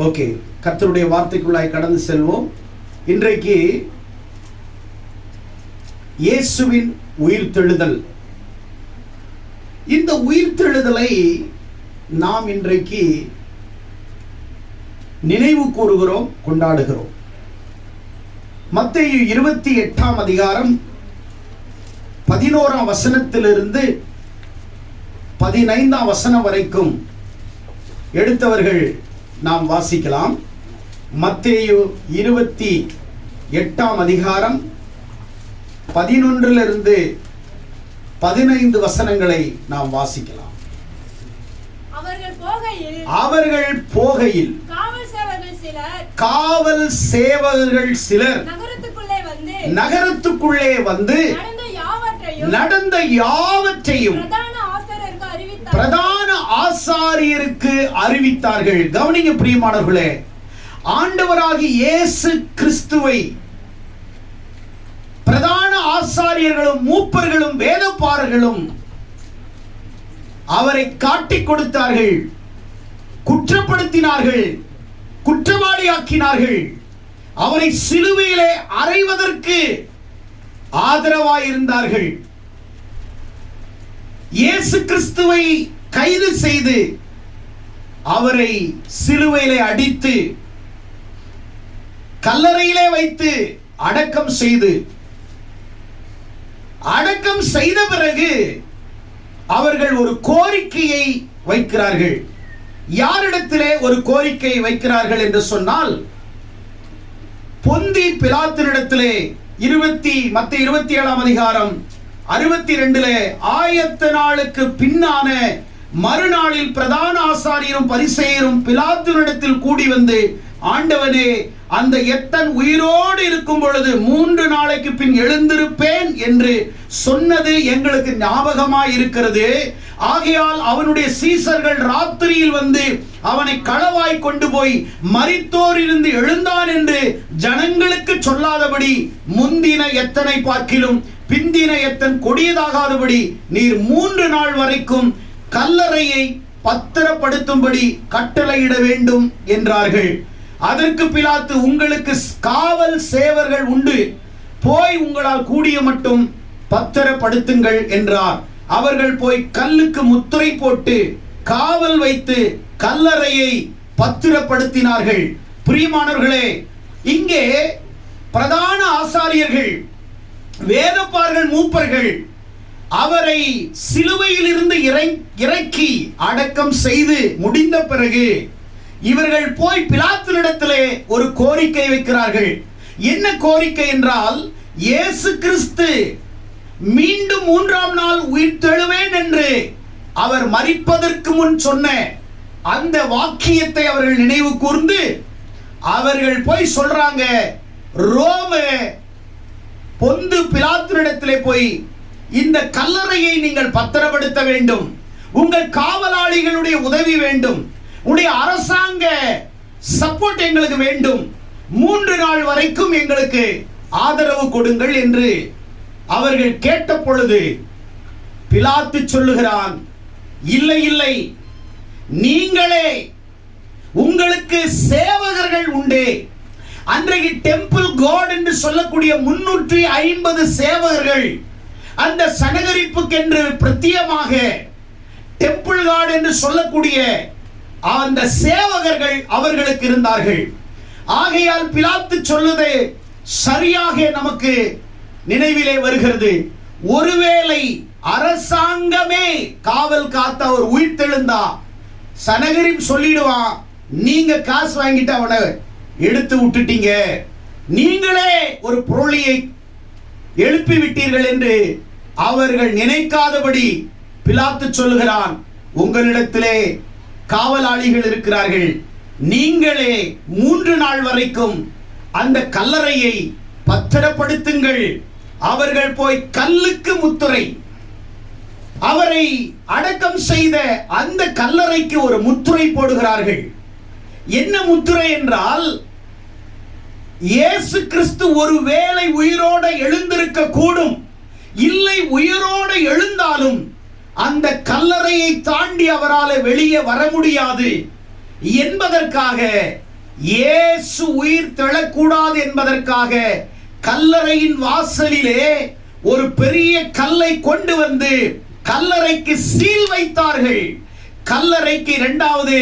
Okay, கர்த்தருடைய வார்த்தைக்குள்ளாய் கடந்து செல்வோம். இன்றைக்கு இயேசுவின் உயிர்த்தெழுதல். இந்த உயிர்த்தெழுதலை நாம் இன்றைக்கு நினைவு கூறுகிறோம், கொண்டாடுகிறோம். மத்தேயு 28ஆம் அதிகாரம் 11ஆம் வசனத்திலிருந்து 15ஆம் வசனம் வரைக்கும் எடுத்தவர்கள் நாம் வாசிக்கலாம். மத்தேயு 28ஆம் அதிகாரம் 11லிருந்து 15 வசனங்களை நாம் வாசிக்கலாம். அவர்கள் போகையில் காவல் சேவகர்கள் சிலர் நகரத்துக்குள்ளே வந்து நடந்த யாவற்றையும் பிரதான ஆசாரியருக்கு அறிவித்தார்கள். கவனிங்க பிரியமானவர்களே, ஆண்டவராகிய இயேசு கிறிஸ்துவை பிரதான ஆசாரியர்களும் மூப்பர்களும் வேதபாரர்களும் அவரை காட்டிக் கொடுத்தார்கள், குற்றப்படுத்தினார்கள், குற்றவாளியாக்கினார்கள். அவரை சிலுவையிலே அறைவதற்கு ஆதரவாயிருந்தார்கள். இயேசு கிறிஸ்துவை கைது செய்து அவரை சிலுவையிலே அடித்து கல்லறையிலே வைத்து அடக்கம் செய்த பிறகு அவர்கள் ஒரு கோரிக்கையை வைக்கிறார்கள். யாரிடத்திலே ஒரு கோரிக்கையை வைக்கிறார்கள் என்று சொன்னால், பொந்தி பிலாத்தினிடத்திலே மத்தேயு 27ஆம் அதிகாரம் 62 ஆயத்த நாளுக்கு பின்னான மறுநாளில் பிரதான ஆசாரியரும் பரிசேயரும் பிலாத்தினிடத்தில் கூடி வந்து, ஆண்டவனே, அந்த எத்தன் உயிரோடு இருக்கும் பொழுது 3 நாளைக்கு பின் எழுந்திருப்பேன் என்று சொன்னது எங்களுக்கு ஞாபகமாய் இருக்கிறது. ஆகையால் அவனுடைய சீசர்கள் ராத்திரியில் வந்து அவனை களவாய் கொண்டு போய் மரித்தோர் இருந்து எழுந்தான் என்று ஜனங்களுக்கு சொல்லாதபடி முந்தின எத்தனை பார்க்கிலும் பிந்தின எத்தன் கொடியதாகாதபடி நீர் 3 நாள் வரைக்கும் கல்லறையை பத்திரப்படுத்தும்படி கட்டளையிட வேண்டும் என்றார்கள். அதற்கு பிலாத்து, உங்களுக்கு காவல் சேவர்கள் உண்டு, போய் உங்களால் கூடிய மட்டும் பத்திரப்படுத்துங்கள் என்றார். அவர்கள் போய் கல்லுக்கு முத்திரை போட்டு காவல் வைத்து கல்லறையை பத்திரப்படுத்தினார்கள். பிரியமானவர்களே, இங்கே பிரதான ஆசாரியர்கள், வேதபாரகர்கள், மூப்பர்கள் அவரை சிலுவையில் இருந்து இறக்கி அடக்கம் செய்து முடிந்த பிறகு இவர்கள் போய் பிலாத்தினிடத்திலே ஒரு கோரிக்கை வைக்கிறார்கள். என்ன கோரிக்கை என்றால், இயேசு கிறிஸ்து மீண்டும் 3ஆம் நாள் உயிர்த்தெழுவேன் என்று அவர் மரிப்பதற்கு முன் சொன்ன அந்த வாக்கியத்தை அவர்கள் நினைவு கூர்ந்து அவர்கள் போய் சொல்றாங்க, ரோம பொந்து பிலாத்தினிடத்திலே போய் இந்த கல்லறையை நீங்கள் பத்திரப்படுத்த வேண்டும், உங்கள் காவலாளிகளுடைய உதவி வேண்டும், உடைய அரசாங்க சப்போர்ட் எங்களுக்கு வேண்டும், 3 நாள் வரைக்கும் எங்களுக்கு ஆதரவு கொடுங்கள் என்று அவர்கள் கேட்ட பொழுது பிலாத்து சொல்லுகிறான், இல்லை இல்லை, நீங்களே, உங்களுக்கு சேவகர்கள் உண்டே. அன்றைக்கு டெம்பிள் காட் என்று சொல்லக்கூடிய 350 சேவகர்கள் அந்த சனகரிப்புக்கென்று பிரத்யேகமாக டெம்பிள் காட் என்று சொல்லக்கூடிய அந்த சேவகர்கள் அவர்களுக்கு இருந்தார்கள். ஆகையால் பிலாத்து சொல்லுது சரியாக நமக்கு நினைவிலே வருகிறது. ஒருவேளை அரசாங்கமே காவல் காத்த ஒரு உயிர்த்தெழுந்தா சனகரிப் சொல்லிடுவான், நீங்க காசு வாங்கிட்டு அவனை எடுத்து விட்டுட்டீங்க, நீங்களே ஒரு பொருளியை எழுப்பி விட்டீர்கள் என்று அவர்கள் நினைக்காதபடி பிலாத்து சொல்லுகிறான், உங்களிடத்திலே காவலாளிகள் இருக்கிறார்கள், நீங்களே 3 நாள் வரைக்கும் அந்த கல்லறையை பத்திரப்படுத்துங்கள். அவர்கள் போய் கல்லுக்கு முத்திரை, அவரை அடக்கம் செய்த அந்த கல்லறைக்கு ஒரு முத்திரை போடுகிறார்கள். என்ன முத்திரை என்றால், இயேசு கிறிஸ்து ஒருவேளை உயிரோடு எழுந்திருக்க கூடும், இல்லை உயிரோடு எழுந்தாலும் அந்த கல்லறையை தாண்டி அவரால் வெளியே வர முடியாது என்பதற்காக இயேசு உயிர் தெழக்கூடாது என்பதற்காக கல்லறையின் வாசலிலே ஒரு பெரிய கல்லை கொண்டு வந்து கல்லறைக்கு சீல் வைத்தார்கள். கல்லறைக்கு இரண்டாவது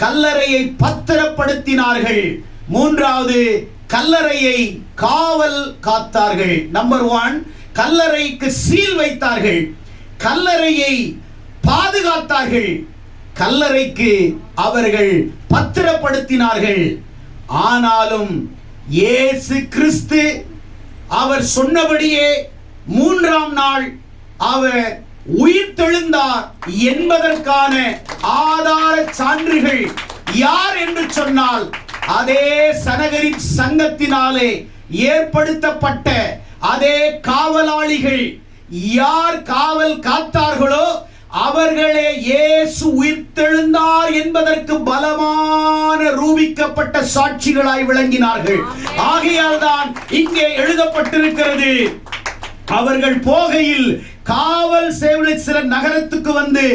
கல்லறையை பத்திரப்படுத்தினார்கள். மூன்றாவது கல்லறையை காவல் காத்தார்கள். நம்பர் 1, கல்லறைக்கு சீல் வைத்தார்கள், கல்லறையை பாதுகாத்தார்கள், கல்லறைக்கு அவர்கள் பத்திரப்படுத்தினார்கள். ஆனாலும் இயேசு கிறிஸ்து அவர் சொன்னபடியே 3ஆம் நாள் அவர் உயிர்த்தெழுந்தார் என்பதற்கான ஆதார சான்றுகள் யார் என்று சொன்னால், அதே சனகரின் சங்கத்தினாலே ஏற்படுத்தப்பட்ட அதே காவலாளிகள். யார் காவல் காத்தார்களோ அவர்களே இயேசு உயிர்த்தெழுந்தார் என்பதற்கு பலமான ரூபிக்கப்பட்ட சாட்சிகளாய் விளங்கினார்கள். ஆகையால் தான் இங்கே எழுதப்பட்டிருக்கிறது, அவர்கள் போகையில் காவல் சேவகர் சில நகரத்துக்கு வந்து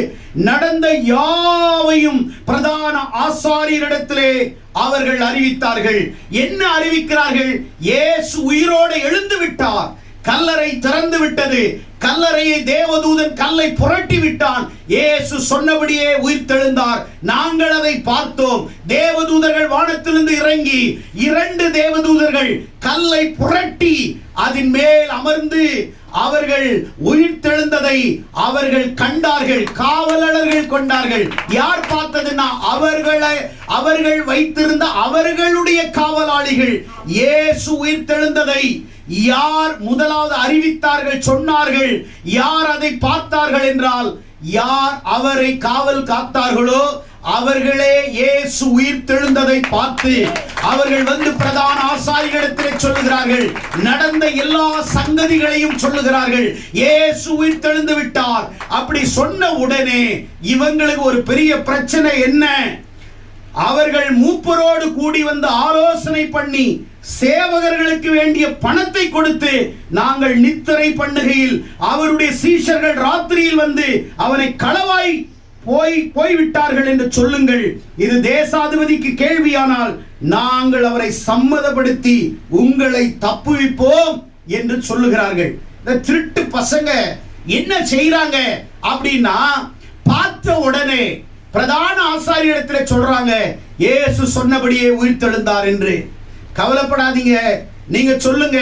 நடந்த யாவையும் பிரதான ஆசாரியரிடத்திலே அவர்கள் அறிவித்தார்கள். என்ன அறிவிக்கிறார்கள்? இயேசு உயிரோடு எழுந்து விட்டார், கல்லறை திறந்து விட்டது, கல்லறையை தேவதூதன் கல்லை புரட்டி விட்டான், இயேசு சொன்னபடியே உயிர்த்தெழுந்தார், நாங்கள் அதை பார்த்தோம். தேவதூதர்கள் வானத்திலிருந்து இறங்கி 2 தேவதூதர்கள் கல்லை புரட்டி அதன் மேல் அமர்ந்து அவர்கள் உயிர்த்தெழுந்ததை அவர்கள் கண்டார்கள், காவலர்கள் கொண்டார்கள். யார் பார்த்ததுன்னா அவர்கள் வைத்திருந்த அவர்களுடைய காவலாளிகள். இயேசு உயிர்த்தெழுந்ததை யார் முதலாவது அறிவித்தார்கள், சொன்னார்கள்? யார் அதை பார்த்தார்கள் என்றால், யார் அவரை காவல் காத்தார்களோ அவர்களே இயேசு உயிர்த்தெழுந்ததை பார்த்து அவர்கள் வந்து பிரதான ஆசாரியரிடத்தில் சொல்லுகிறார்கள், நடந்த எல்லா சங்கதிகளையும் சொல்லுகிறார்கள். இயேசு உயிர்த்தெழுந்து விட்டார். அப்படி சொன்ன உடனே இவங்களுக்கு ஒரு பெரிய பிரச்சனை. என்ன? அவர்கள் மூப்பரோடு கூடி வந்து ஆலோசனை பண்ணி சேவகர்களுக்கு வேண்டிய பணத்தை கொடுத்து, நாங்கள் நித்திரை பண்ணுகையில் அவருடைய சீஷர்கள் ராத்திரியில் வந்து அவனை களவாய் போய்விட்டார்கள் என்று சொல்லுங்கள். இது தேசாதிபதிக்கு கேள்வியானால் நாங்கள் அவரை சம்மதப்படுத்தி உங்களை தப்புவிப்போம் என்று சொல்லுகிறார்கள். இந்த திருட்டு பசங்க என்ன செய்யறாங்க அப்படின்னா, பார்த்த உடனே பிரதான ஆசாரியரிடத்தில் சொல்றாங்க, இயேசு சொன்னபடியே உயிர்த்தெழுந்தார் என்று. கவலைப்படாதீங்க, நீங்க சொல்லுங்க,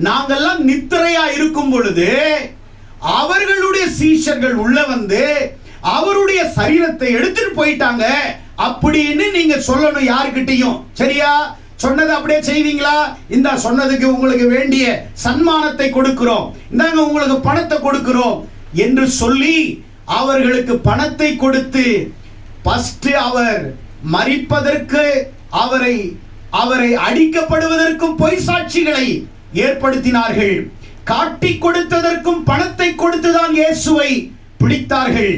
நாங்கெல்லாம் நித்திரையா இருக்கும் பொழுது அவர்களுடைய சீஷர்கள் உள்ள வந்து அவருடைய சரீரத்தை எடுத்துட்டு போயிட்டாங்க அப்படின்னு நீங்க சொல்லணும் யாருக்கிட்டையும். சரியா? சொன்னதை அப்படியே செய்வீங்களா? இந்த சொன்னதுக்கு உங்களுக்கு வேண்டிய சன்மானத்தை கொடுக்கிறோம், இந்தாங்க உங்களுக்கு பணத்தை கொடுக்கிறோம் என்று சொல்லி அவர்களுக்கு பணத்தை கொடுத்து ஃபர்ஸ்ட் அவர் மரிப்பதற்கு அவரை அடிக்கப்படுவதற்கும் பொய் சாட்சிகளை ஏற்படுத்தினார்கள். காட்டி கொடுத்ததற்கும் பணத்தை கொடுத்துதான் இயேசுவை பிடித்தார்கள்.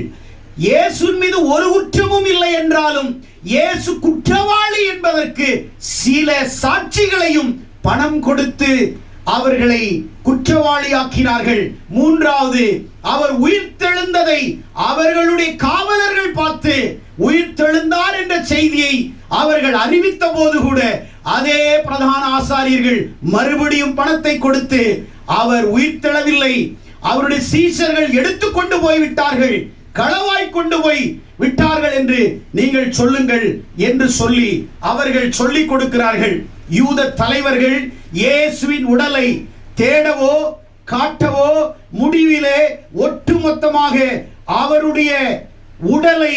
இயேசுவின் மீது ஒரு குற்றமும் இல்லை என்றாலும் இயேசு குற்றவாளி என்பதற்கு சில சாட்சிகளையும் பணம் கொடுத்து அவர்களை குற்றவாளியாக்கினார்கள். மூன்றாவது, அவர் உயிர்த்தெழுந்ததை அவர்களுடைய காவலர்கள் பார்த்து உயிர்த்தெழுந்தார் என்ற செய்தியை அவர்கள் அறிவித்த போது கூட அதே பிரதான ஆசாரியர்கள் மறுபடியும் பணத்தை கொடுத்து அவர் உயிர்த்தெழவில்லை, அவருடைய சீஷர்கள் எடுத்துக்கொண்டு போய்விட்டார்கள், களவாய் கொண்டு போய் விட்டார்கள் என்று நீங்கள் சொல்லுங்கள் என்று சொல்லி அவர்கள் சொல்லிக் கொடுக்கிறார்கள். யூத தலைவர்கள் இயேசுவின் உடலை தேடவோ காட்டவோ முடிவிலே ஒட்டுமொத்தமாக அவருடைய உடலை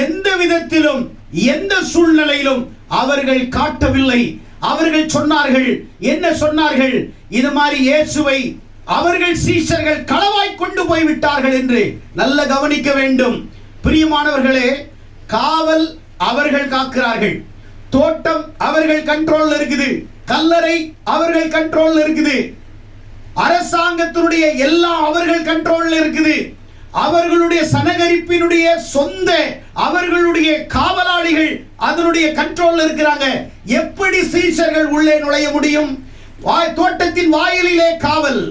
எந்த விதத்திலும் எந்த சூழ்நிலையிலும் அவர்கள் காட்டவில்லை. அவர்கள் சொன்னார்கள், என்ன சொன்னார்கள்? இது மாதிரி இயேசுவை அவர்கள் சீஷர்கள் களவாய் கொண்டு போய் விட்டார்கள் என்று. நல்ல கவனிக்க வேண்டும் பிரியமானவர்களே. காவல் அவர்கள் காக்கிறார்கள், தோட்டம் அவர்கள் கண்ட்ரோல்ல இருக்குது, கல்லறை அவர்கள் கண்ட்ரோல்ல இருக்குது, அரசாங்கத்தினுடைய எல்லாம் அவர்கள் கண்ட்ரோல்ல இருக்குது. அவர்களுடைய சனகரிப்பினுடைய சொந்த அவர்களுடைய காவலாளிகள் அதனுடைய கண்ட்ரோல்ல இருக்கிறாங்க. எப்படி சீஷர்கள் உள்ளே நுழைய முடியும்? தோட்டத்தின் வாயிலிலே காவல்,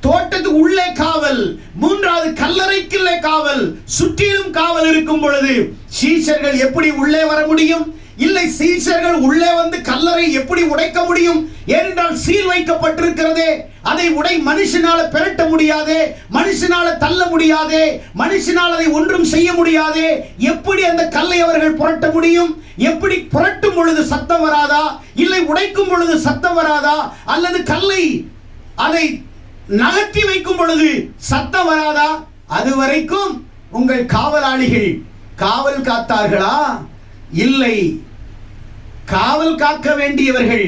தோட்டத்துக்கு உள்ளே காவல், மூன்றாவது கல்லறைக்குள்ளே காவல், சுற்றிலும் காவல் இருக்கும் பொழுது சீஷர்கள் எப்படி உள்ளே வர முடியும்? இல்லை, சீஷர்கள் உள்ளே வந்து கல்லறை எப்படி உடைக்க முடியும்? ஏனென்றால் சீல் வைக்கப்பட்டிருக்கிறதே. அதை மனுஷனால பெரட்ட முடியாதே, மனுஷனால தள்ள முடியாதே, மனுஷனால் அதை ஒன்றும் செய்ய முடியாதே. எப்படி அந்த கல்லை அவர்கள் புரட்ட முடியும்? எப்படி புரட்டும் பொழுது சத்தம் வராதா? இல்லை உடைக்கும் பொழுது சத்தம் வராதா? அல்லது கல்லை அதை நகர்த்தி வைக்கும் பொழுது சத்தம் வராதா? அதுவரைக்கும் உங்கள் காவலாளிகள் காவல் காத்தார்களா? இல்லை. காவல் காக்க வேண்டியவர்கள்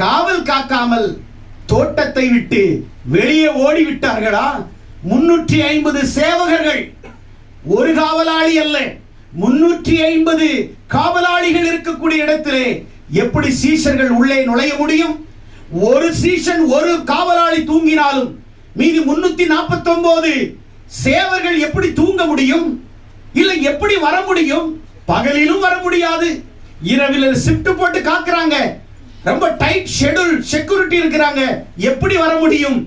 காவல் காக்காமல் தோட்டத்தை விட்டு வெளியே ஓடிவிட்டார்களா? 350 சேவகர்கள், ஒரு காவலாளி அல்ல, 350 காவலாளிகள் இருக்கக்கூடிய இடத்திலே எப்படி சீஷர்கள் உள்ளே நுழைய முடியும்? ஒரு சீஷன், ஒரு காவலாளி தூங்கினாலும் மீதி 349 சேவர்கள் எப்படி தூங்க முடியும்? இல்லை, எப்படி வர முடியும்? பகலிலும் வர முடியாது, இரவில் ஷிஃப்ட் போட்டு காக்குறாங்க, ரொம்ப டைட் ஷெட்யூல் செக்யூரிட்டி இருக்கிறாங்க, எப்படி வர முடியும்?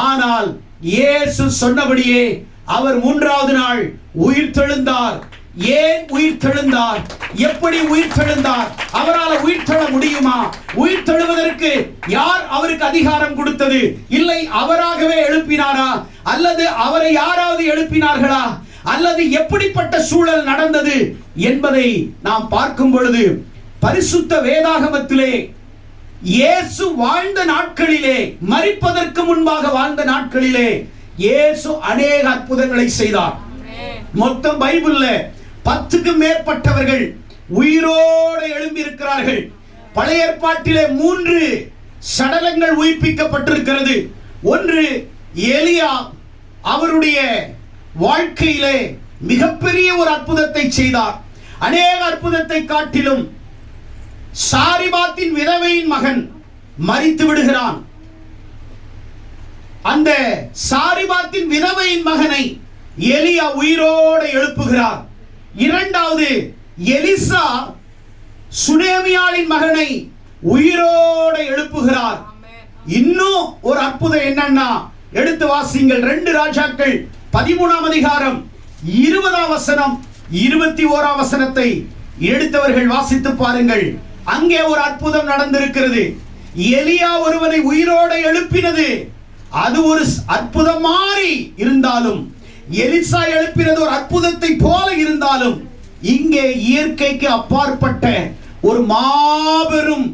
ஆனால் இயேசு சொன்னபடியே அவர் 3வது நாள் உயிர் தெழுந்தார். ஏன் உயிர் தெழுந்தார்? எப்படி உயிர் தெழுந்தார்? அவரால் உயிர் தெழ முடியுமா? உயிர் தெழுவதற்கு யார் அவருக்கு அதிகாரம் கொடுத்தது? இல்லை, அவராகவே எழுப்பினாரா? அல்லது அவரை யாராவது எழுப்பினார்களா? அல்லது எப்படிப்பட்ட சூழல் நடந்தது என்பதை நாம் பார்க்கும் பொழுது பரிசுத்த வேதாகமத்திலே இயேசு வாழ்ந்த நாட்களிலே, மரிப்பதற்கு முன்பாக வாழ்ந்த நாட்களிலே இயேசு அநேக அற்புதங்களை செய்தார். மொத்தம் பைபிள்ல 10க்கும் மேற்பட்டவர்கள் உயிரோடு எழும்பி இருக்கிறார்கள். பழைய ஏற்பாட்டிலே 3 சடலங்கள் உயிர்ப்பிக்கப்பட்டிருக்கிறது. ஒன்று எலியா, அவருடைய வாழ்க்கையிலே மிகப்பெரிய ஒரு அற்புதத்தை செய்தார். அநேக அற்புதத்தை காட்டிலும் சாரிபாத்தின் விதவையின் மகன் மரித்து விடுகிறான். அந்த சாரிபாத்தின் விதவையின் மகனை எலியா உயிரோடு எழுப்புகிறார். இரண்டாவது, எலிசா சுனேமியாளின் மகனை உயிரோடு எழுப்புகிறார். இன்னும் ஒரு அற்புதம் என்னன்னா, எடுத்து வாசிங்கள் 2 ராஜாக்கள் 13ஆம் அதிகாரம் 20ஆம் வசனம் 21ஆம் வசனத்தை எடுத்தவர்கள் வாசித்து பாருங்கள். அங்கே ஒரு அற்புதம் நடந்திருக்கிறது. எலியா ஒருவனை உயிரோடு எழுப்பினது அது ஒரு அற்புதம் மாதிரி இருந்தாலும், எலிசா எழுப்பினது ஒரு அற்புதத்தை போல இருந்தாலும், இங்கே இயற்கைக்கு அப்பாற்பட்ட ஒரு மாபெரும்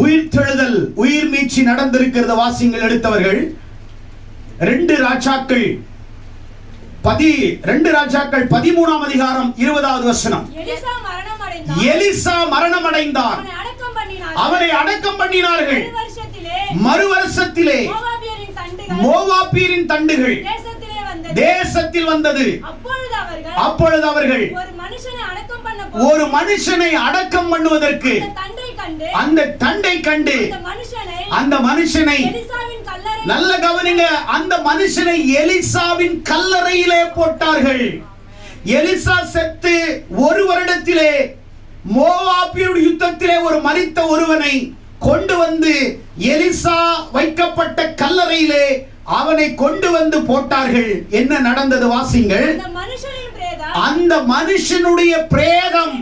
உயிர்த்தெழுதல், உயிர் மீட்சி நடந்திருக்கிறது. வாசிங்கள் எடுத்தவர்கள் 2 ராஜாக்கள் 13ஆம் அதிகாரம் 20வது வசனம். எலிசா மரணம் அடைந்தார். அவனை அடக்கம் பண்ணினார்கள். மறுவருஷத்திலே மோவாபியரின் தண்டுகள் தேசத்தில் வந்தது. அப்பொழுது அவர்கள் ஒரு மனுஷனை அடக்கம் பண்ணுவதற்கு அந்த தண்டை கண்டு அந்த மனுஷனை, நல்ல கவனிங்க, அந்த மனுஷனை எலிசாவின் கல்லறையிலே போட்டார்கள். எலிசா செத்து 1 வருடத்திலே மோவாபியருடைய யுத்தத்திலே ஒரு மரித்த ஒருவனை கொண்டு வந்து எலிசா வைக்கப்பட்ட கல்லறையிலே அவனை கொண்டு வந்து போட்டார்கள். என்ன நடந்தது வாசிங்கள். அந்த மனுஷனுடைய பிரேதம்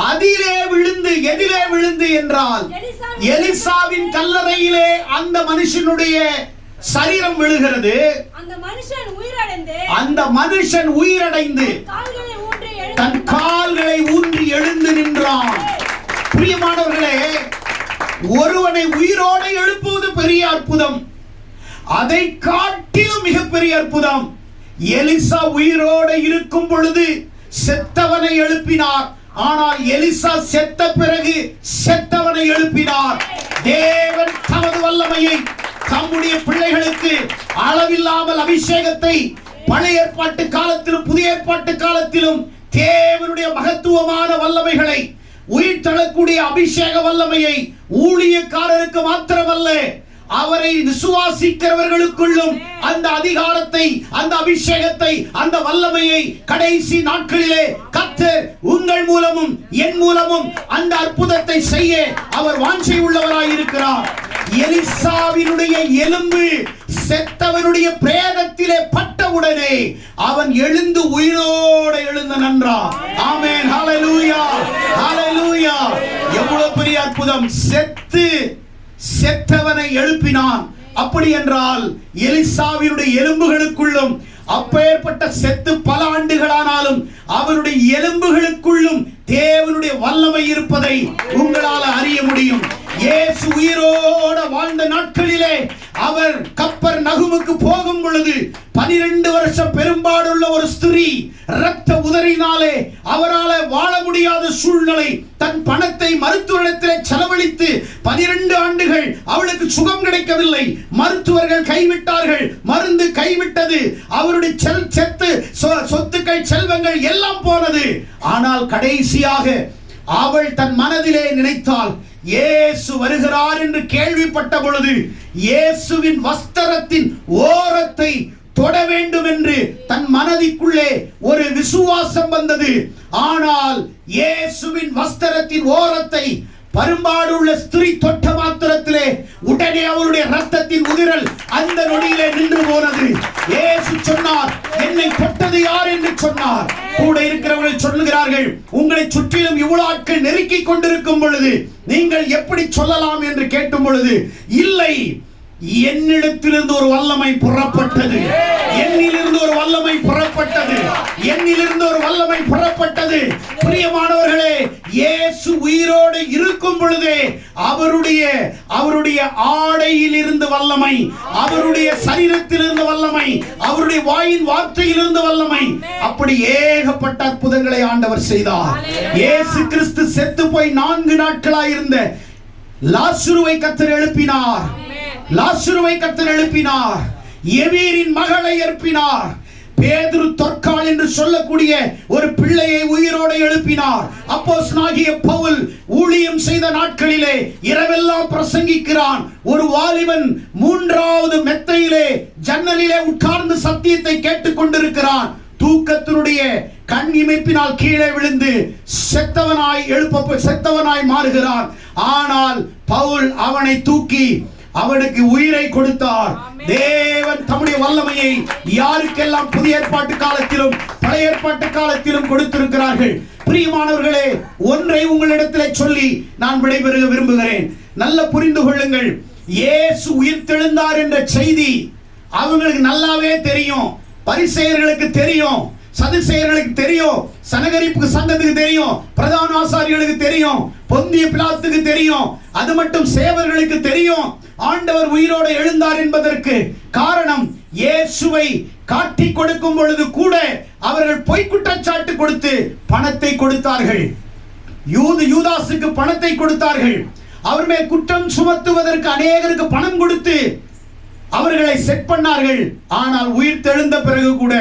அதிலே விழுந்து, எதிலே விழுந்து என்றால் எலிசாவின் கல்லறையிலே அந்த மனுஷனுடைய சரீரம் விழுகிறது. அந்த மனுஷன் உயிரடைந்து தன் கால்களை ஊன்றி எழுந்து நின்றான். பிரியமானவர்களே, ஒருவனை உயிரோடு எழுப்புவது பெரிய அற்புதம். அதை காட்டிலும் மிகப்பெரிய அற்புதம், எலிசா உயிரோடு இருக்கும் பொழுது செத்தவனை எழுப்பினார். ஆனால் எலிசா செத்த பிறகு செத்தவனை எழுப்பினார். தேவன் தமது வல்லமையை தம்முடைய பிள்ளைகளுக்கு அளவில்லாமல் அபிஷேகத்தை பழைய ஏற்பாட்டு காலத்திலும் புதிய ஏற்பாட்டு காலத்திலும் தேவனுடைய மகத்துவமான வல்லமைகளை, உயிர் தள்ளக்கூடிய அபிஷேக வல்லமையை ஊழியக்காரருக்கு மாத்திரமல்ல, அவரை விசுவாசிக்கிறவர்களுக்குள்ளும் அந்த அதிகாரத்தை, அந்த அபிஷேகத்தை, அந்த வல்லமையை கடைசி நாட்களிலே கர்த்தர் உங்கள் மூலமும் என் மூலமும் அந்த அற்புதத்தை செய்ய அவர் வாஞ்சை உள்ளவராய் இருக்கிறார். எலிசாவினுடைய எலும்பு செத்தவனுடைய பிரேதத்திலே பட்டவுடனே அவன் எழுந்து உயிரோடு எழுந்த நன்றா. ஆமென், ஹalleluya, ஹalleluya. எவ்வளவு பெரிய அற்புதம்! செத்தவனை எழுப்பினான். அப்படி என்றால் எலிசாவினுடைய எலும்புகளுக்குள்ளும், அப்பேற்பட்ட செத்து பல ஆண்டுகளானாலும் அவருடைய எலும்புகளுக்குள்ளும் தேவனுடைய வல்லமை இருப்பதை உங்களால் அறிய முடியும். இயேசு உயிரோடு வாழ்ந்த நாட்களிலே அவர் கப்பர் நகுமுக்கு போகும் பொழுது 12 வருஷம் பெரும்பாடுள்ள ஒரு ஸ்திரீ இரத்த உதறினாலே அவரால் வாழ முடியாத சூழ்நிலை, தன் பணத்தை மருத்துவரிடத்திலே செலவழித்து 12 ஆண்டுகள் அவளுக்கு சுகம் கிடைக்கவில்லை. மருத்துவர்கள் கைவிட்டார்கள், மருந்து கைவிட்டது, அவருடைய சொத்துக்கள் செல்வங்கள் எல்லாம் போனது. ஆனால் கடைசியாக அவள் தன் மனதிலே நினைத்தாள், இயேசு வருகிறார் என்று கேள்விப்பட்ட பொழுது இயேசுவின் வஸ்திரத்தின் ஓரத்தை தொட வேண்டும் என்று தன் மனதிற்குள்ளே ஒரு விசுவாசம் வந்தது. ஆனால் இயேசுவின் வஸ்திரத்தின் ஓரத்தை பரும்பாடுள்ள ஸ்திரீ தொட்ட மாத்திரத்திலே உடனே அவருடைய ரத்தத்தின் உதிரல் அந்த நொடியிலே நின்று போனது. இயேசு சொன்னார், என்னை தொட்டது யார் என்று சொன்னார். கூட இருக்கிறவர்கள் சொல்லுகிறார்கள், உங்களை சுற்றிலும் இவ்வளவு ஆட்கள் நெருக்கிக் கொண்டிருக்கும் பொழுது நீங்கள் எப்படி சொல்லலாம் என்று கேட்டும் பொழுது, இல்லை, என்னிடத்திலிருந்து ஒரு வல்லமை புறப்பட்டது, என்னிலிருந்து ஒரு வல்லமை புறப்பட்டது, என்னிலிருந்து ஒரு வல்லமை புறப்பட்டது. பிரியமானவர்களே, இயேசு உயிரோடு இருக்கும் பொழுதே அவருடைய ஆடையில் இருந்து வல்லமை, அவருடைய சரீரத்தில் இருந்து வல்லமை, அவருடைய வாயின் வார்த்தையில் இருந்து வல்லமை, அப்படி ஏகப்பட்ட அற்புதங்களை ஆண்டவர் செய்தார். இயேசு கிறிஸ்து செத்து போய் 4 நாட்களாயிருந்த லாசருவை கர்த்தர் எழுப்பினார். லாசருவை கர்த்தர் எழுப்பினார். எவீரின் மகளை எழுப்பினார். பேதுரு தொற்கால் என்று சொல்லக்கூடிய ஒரு பிள்ளையை உயிரோடு எழுப்பினார். அப்போஸ்தலனாகிய பவுல் ஊழியம் செய்த நாட்களிலே இரவெல்லாம் பிரசங்கிக்கிறான். ஒரு வாலிபன் 3வது மெத்தையிலே ஜன்னலிலே உட்கார்ந்து சத்தியத்தை கேட்டுக் கொண்டிருக்கிறான். தூக்கத்தினுடைய கண் இமைப்பினால் கீழே விழுந்து செத்தவனாய் மாறுகிறான். ஆனால் பவுல் அவனை தூக்கி அவனுக்கு உயிரை கொடுத்தார். தேவன் தம்முடைய வல்லமையை யாருக்கெல்லாம் புதிய ஏற்பாட்டு காலத்திலும் பழைய ஏற்பாட்டு காலத்திலும் கொடுத்திருக்கிறார்கள். பிரியமானவர்களே, ஒன்றை உங்களிடத்திலே சொல்லி நான் விடைபெறுக விரும்புகிறேன். நல்ல புரிந்து கொள்ளுங்கள். இயேசு உயிர்த்தெழுந்தார் என்ற செய்தி அவங்களுக்கு நல்லாவே தெரியும். பரிசேயர்களுக்கு தெரியும், சதுசேயர்களுக்கு தெரியும், சனகரிப்பு சங்கத்துக்கு தெரியும், பிரதான ஆசாரியர்களுக்கு தெரியும், பொந்திய பிலாத்துக்கு தெரியும். அது மட்டும் சேவர்களுக்கு தெரியும். ஆண்டவர் உயிரோடு எழுந்தார் என்பதற்கு காரணம், இயேசுவை காட்டி கொடுக்கும் பொழுது கூட அவர்கள் பொய் குற்றச்சாட்டு கொடுத்து பணத்தை கொடுத்தார்கள். யூதாசுக்கு பணத்தை கொடுத்தார்கள். அவர் மேல் குற்றம் சுமத்துவதற்கு அநேகருக்கு பணம் கொடுத்து அவர்களை செட் பண்ணார்கள். ஆனால் உயிர் தெழுந்த பிறகு கூட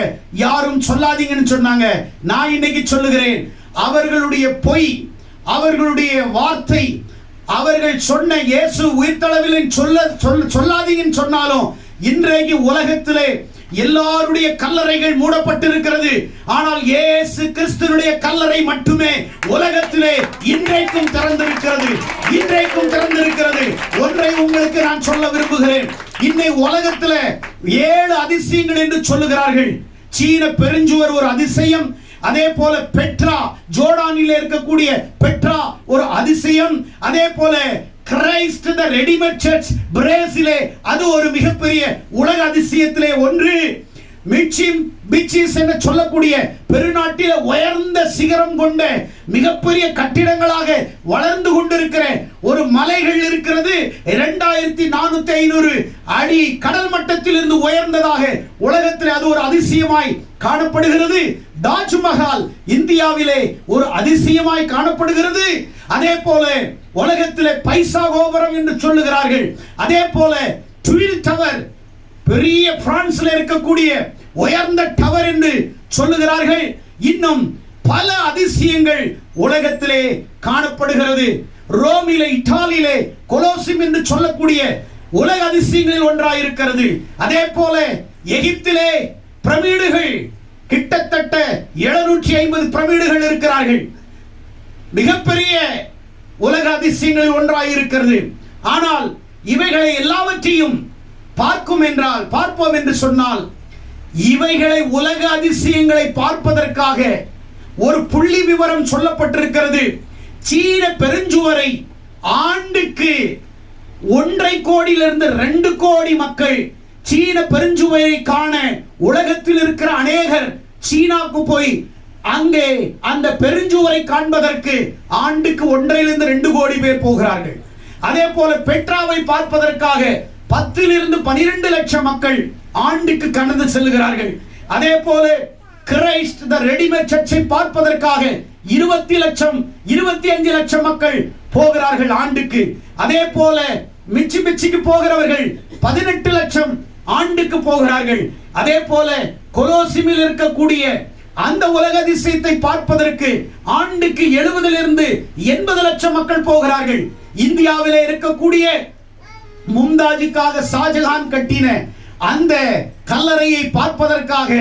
யாரும் சொல்லாதீங்கன்னு சொன்னாங்க. நான் இன்னைக்கு சொல்லுகிறேன், அவர்களுடைய பொய், அவர்களுடைய வார்த்தை, அவர்கள் சொன்ன இயேசு உயிர்த்தெழவில்லை சொல்லாதீங்கன்னு சொன்னாலும் இன்றைக்கு உலகத்திலே எல்லாருடைய கல்லறைகள் மூடப்பட்டிருக்கிறது. ஆனால் இயேசு கிறிஸ்துவினுடைய கல்லறை மட்டுமே உலகத்திலே இன்றைக்கும் திறந்திருக்கிறது. இன்றைக்கும் திறந்திருக்கிறது. ஒன்றை உங்களுக்கு நான் சொல்ல விரும்புகிறேன். இன்னை உலகத்திலே 7 அதிசயங்கள் என்று சொல்லுகிறார்கள். சீன பெருஞ்சுவர் ஒரு அதிசயம். அதே போல பெட்ரா, ஜோர்டானில் இருக்கக்கூடிய பெட்ரா ஒரு அதிசயம். அதே போல கிரைஸ்ட் தி ரெடிமேட் சர்ச் பிரேசிலே, அது ஒரு மிகப்பெரிய உலக அதிசயத்திலே ஒன்று. பிச்சிஸ் என்று சொல்லக்கூடிய பெருநாட்டில உயர்ந்த சிகரம் கொண்ட மிகப்பெரிய கட்டிடங்களாக வளர்ந்து கொண்டிருக்கிற ஒரு மலைகள் இருக்கிறது. 2450 அடி கடல் மட்டத்தில் இருந்து உயர்ந்ததாக உலகத்தில் அது ஒரு அதிசயமாய் காணப்படுகிறது. தாஜ்மஹால் இந்தியாவிலே ஒரு அதிசயமாய் காணப்படுகிறது. அதே போல உலகத்திலே பைசா கோபுரம் என்று சொல்லுகிறார்கள். அதே போல ட்வில் டவர், பெரிய பிரான்ஸ்ல இருக்கக்கூடிய உயர்ந்த டவர் என்று சொல்லுகிறார்கள். இன்னும் பல அதிசயங்கள் உலகத்திலே காணப்படுகிறது. ரோமிலே, இத்தாலியிலே கொலோசியம் என்று சொல்லக்கூடிய உலக அதிசயங்களில் ஒன்றாக இருக்கிறது. அதே போல எகிப்திலே பிரமிடுகள், கிட்டத்தட்ட 750 பிரமிடுகள் இருக்கிறார்கள். மிகப்பெரிய உலக அதிசயங்களில் ஒன்றாக இருக்கிறது. ஆனால் இவைகளை எல்லாவற்றையும் பார்ப்போம் என்று சொன்னால், இவைகளை உலக அதிசயங்களை பார்ப்பதற்காக ஒரு புள்ளி விவரம் சொல்லப்பட்டிருக்கிறது. சீன பெருஞ்சுவரை ஆண்டுக்கு 1.5 கோடியிலிருந்து 2 கோடி மக்கள் சீன பெருஞ்சுவரை காண உலகத்தில் இருக்கிற அநேகர் சீனாவுக்கு போய் அங்கே அந்த பெருஞ்சுவரை காண்பதற்கு ஆண்டுக்கு 1.5 2 கோடி பேர் போகிறார்கள். அதே போல பெட்ராவை பார்ப்பதற்காக 10 - 12 லட்சம் மக்கள் ஆண்டுக்கு கடந்து செல்கிறார்கள். அதே போல கிரைஸ்ட் தி ரெடிமேட் சர்ச்சை பார்ப்பதற்காக 20 லட்சம் 25 லட்சம் மக்கள் போகிறார்கள் ஆண்டுக்கு. அதே போல மிச்சிக்கு போகிறவர்கள் 18 லட்சம் ஆண்டுக்கு போகிறார்கள். அதே போல கொலோசிமில் இருக்கக்கூடிய அந்த உலக அதிசயத்தை பார்ப்பதற்கு ஆண்டுக்கு 70 - 80 லட்சம் மக்கள் போகிறார்கள். இந்தியாவிலே இருக்கக்கூடிய மும்தாஜுக்காக ஷாஜகான் கட்டின அந்த கல்லறையை பார்ப்பதற்காக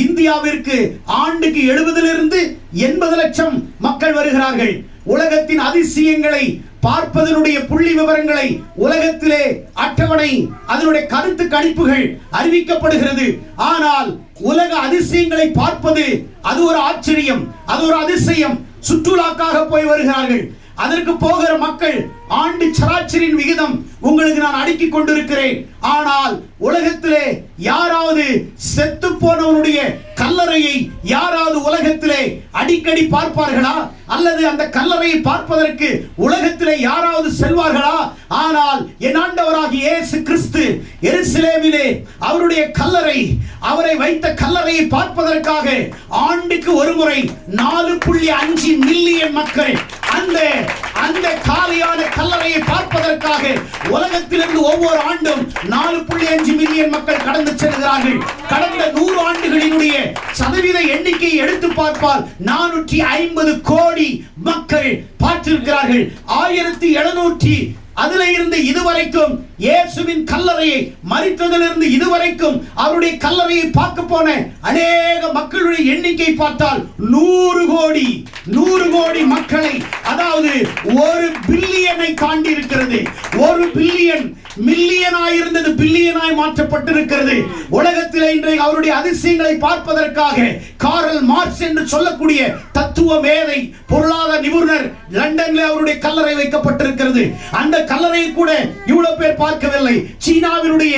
இந்தியாவிற்கு ஆண்டுக்கு 70 - 80 லட்சம் மக்கள் வருகிறார்கள். உலகத்தின் அதிசயங்களை பார்ப்பதனுடைய புள்ளி விவரங்களை உலகத்திலே அட்டவணை, அதனுடைய கருத்து கணிப்புகள் அறிவிக்கப்படுகிறது. ஆனால் உலக அதிசயங்களை பார்ப்பது அது ஒரு ஆச்சரியம், அது ஒரு அதிசயம். சுற்றுலாக்காக போய் வருகிறார்கள். அதற்கு போகிற மக்கள் ஆண்டு சராசரியின் விகிதம் உங்களுக்கு நான் அடுக்கிக் கொண்டிருக்கிறேன். ஆனால் உலகத்திலே யாராவது செத்து போனவனுடைய கல்லறையை யாராவது உலகத்திலே அடிக்கடி பார்ப்பார்களா? அல்லது அந்த கல்லறையை பார்ப்பதற்கு உலகத்திலே யாராவது செல்வார்களா? ஆனால் என் ஆண்டவராகிய இயேசு கிறிஸ்து எருசலேமிலே அவருடைய கல்லறை, அவரை வைத்த கல்லறையை பார்ப்பதற்காக ஆண்டுக்கு ஒரு முறை 4.5 மில்லியன் மக்கள் அந்த காலியான கல்லறையை பார்ப்பதற்காக உலகத்திலிருந்து ஒவ்வொரு ஆண்டும் 4.5 மில்லியன் மக்கள் கடந்து செல்கிறார்கள். கடந்த 100 ஆண்டுகளினுடைய சதவீத எண்ணிக்கையை எடுத்து பார்ப்பால் 450 கோடி மக்கள் பார்த்திருக்கிறார்கள். 1700 அதில் இருந்து இதுவரைக்கும் இயேசுவின் கல்லறையை, மரித்ததிலிருந்து இதுவரைக்கும் அவருடைய கல்லறையை பார்க்க போன அநேக மக்களுடைய எண்ணிக்கை பார்த்தால் 100 கோடி மக்களை, அதாவது 1 பில்லியனை தாண்டி இருக்கிறது. 1 பில்லியன் மில்லியனாய் இருந்தது பில்லியனாய் மாற்றப்பட்டிருக்கிறது. உலகத்தில் இன்றைக்கு அவருடைய அதிசயங்களை பார்ப்பதற்காக காரல் மார்க்ஸ் என்று சொல்லக்கூடிய தத்துவ மேதை, பொருளாதார நிபுணர் லண்டனில் அவருடைய கல்லறை வைக்கப்பட்டிருக்கிறது. அந்த கல்லறையை கூட இவ்வளவு பேர் பார்க்கவில்லை. சீனாவினுடைய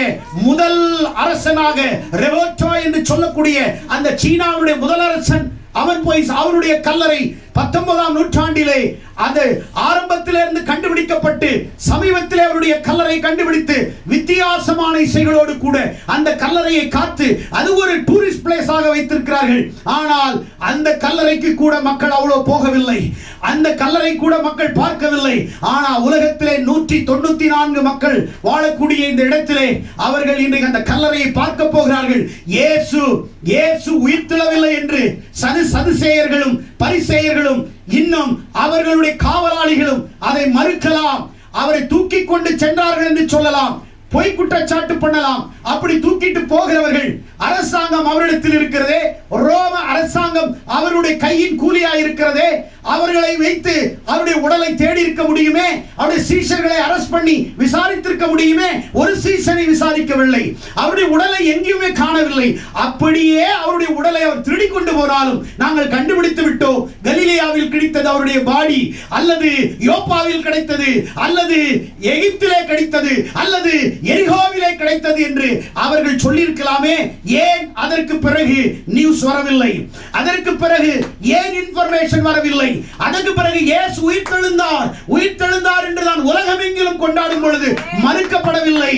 முதல் அரசனாக ரெவோட்டோ என்று சொல்லக்கூடிய அந்த சீனாவுடைய முதல் அரசன், அவன் போய் அவருடைய கல்லறை 19ஆம் நூற்றாண்டிலே அது ஆரம்பத்திலிருந்து கண்டுபிடிக்கப்பட்டு சமீபத்தில் அவருடைய கல்லறை கண்டுபிடித்து வித்தியாசமான இசைகளோடு கூட அந்த கல்லறையை காத்து அது ஒரு டூரிஸ்ட் பிளேஸ் ஆக வைத்திருக்கிறார்கள். ஆனால் அந்த கல்லறைக்கு கூட மக்கள் அவ்வளவு போகவில்லை, அந்த கல்லறை கூட மக்கள் பார்க்கவில்லை. ஆனால் உலகத்திலே 194 மக்கள் வாழக்கூடிய இந்த இடத்திலே அவர்கள் இன்றைக்கு அந்த கல்லறையை பார்க்க போகிறார்கள். இயேசு உயிர்த்தெழவில்லை என்று சதுசேயர்களும் பரிசேயர்களும் இன்னும் அவர்களுடைய காவலாளிகளும் அதை மறுக்கலாம். அவரை தூக்கி கொண்டு சென்றார்கள் என்று சொல்லலாம், பொய் குற்றச்சாட்டு பண்ணலாம். அப்படி தூக்கிட்டு போகிறவர்கள் அரசாங்கம் அவரிடத்தில் இருக்கிறதே, ரோம அரசாங்கம் அவருடைய கையின் கூலியாய் இருக்கிறதே, அவர்களை வைத்து அவருடைய உடலை தேடி இருக்க முடியுமே, அவருடைய சீஷர்களை அரெஸ்ட் பண்ணி விசாரித்திருக்க முடியுமே. ஒரு சீஷனை விசாரிக்கவில்லை, அவருடைய உடலை எங்கேயுமே காணவில்லை. அப்படியே அவருடைய உடலை அவர் திருடி கொண்டு போனாலும் நாங்கள் கண்டுபிடித்து விட்டோம், கலிலேயாவில் கிடைத்தது அவருடைய பாடி, அல்லது யோப்பாவில் கிடைத்தது, அல்லது எகிப்திலே கிடைத்தது, அல்லது எரிகோவிலே கிடைத்தது என்று அவர்கள் சொல்லியிருக்கலாமே. ஏன் அதற்கு பிறகு நியூஸ் வரவில்லை? அதற்கு பிறகு ஏன் இன்ஃபர்மேஷன் வரவில்லை? அதற்கு பிறகு இயேசு உயிர்த்தெழுந்தார் என்று தான் உலகமெங்கிலும் கொண்டாடும் பொழுது மறுக்கப்படவில்லை.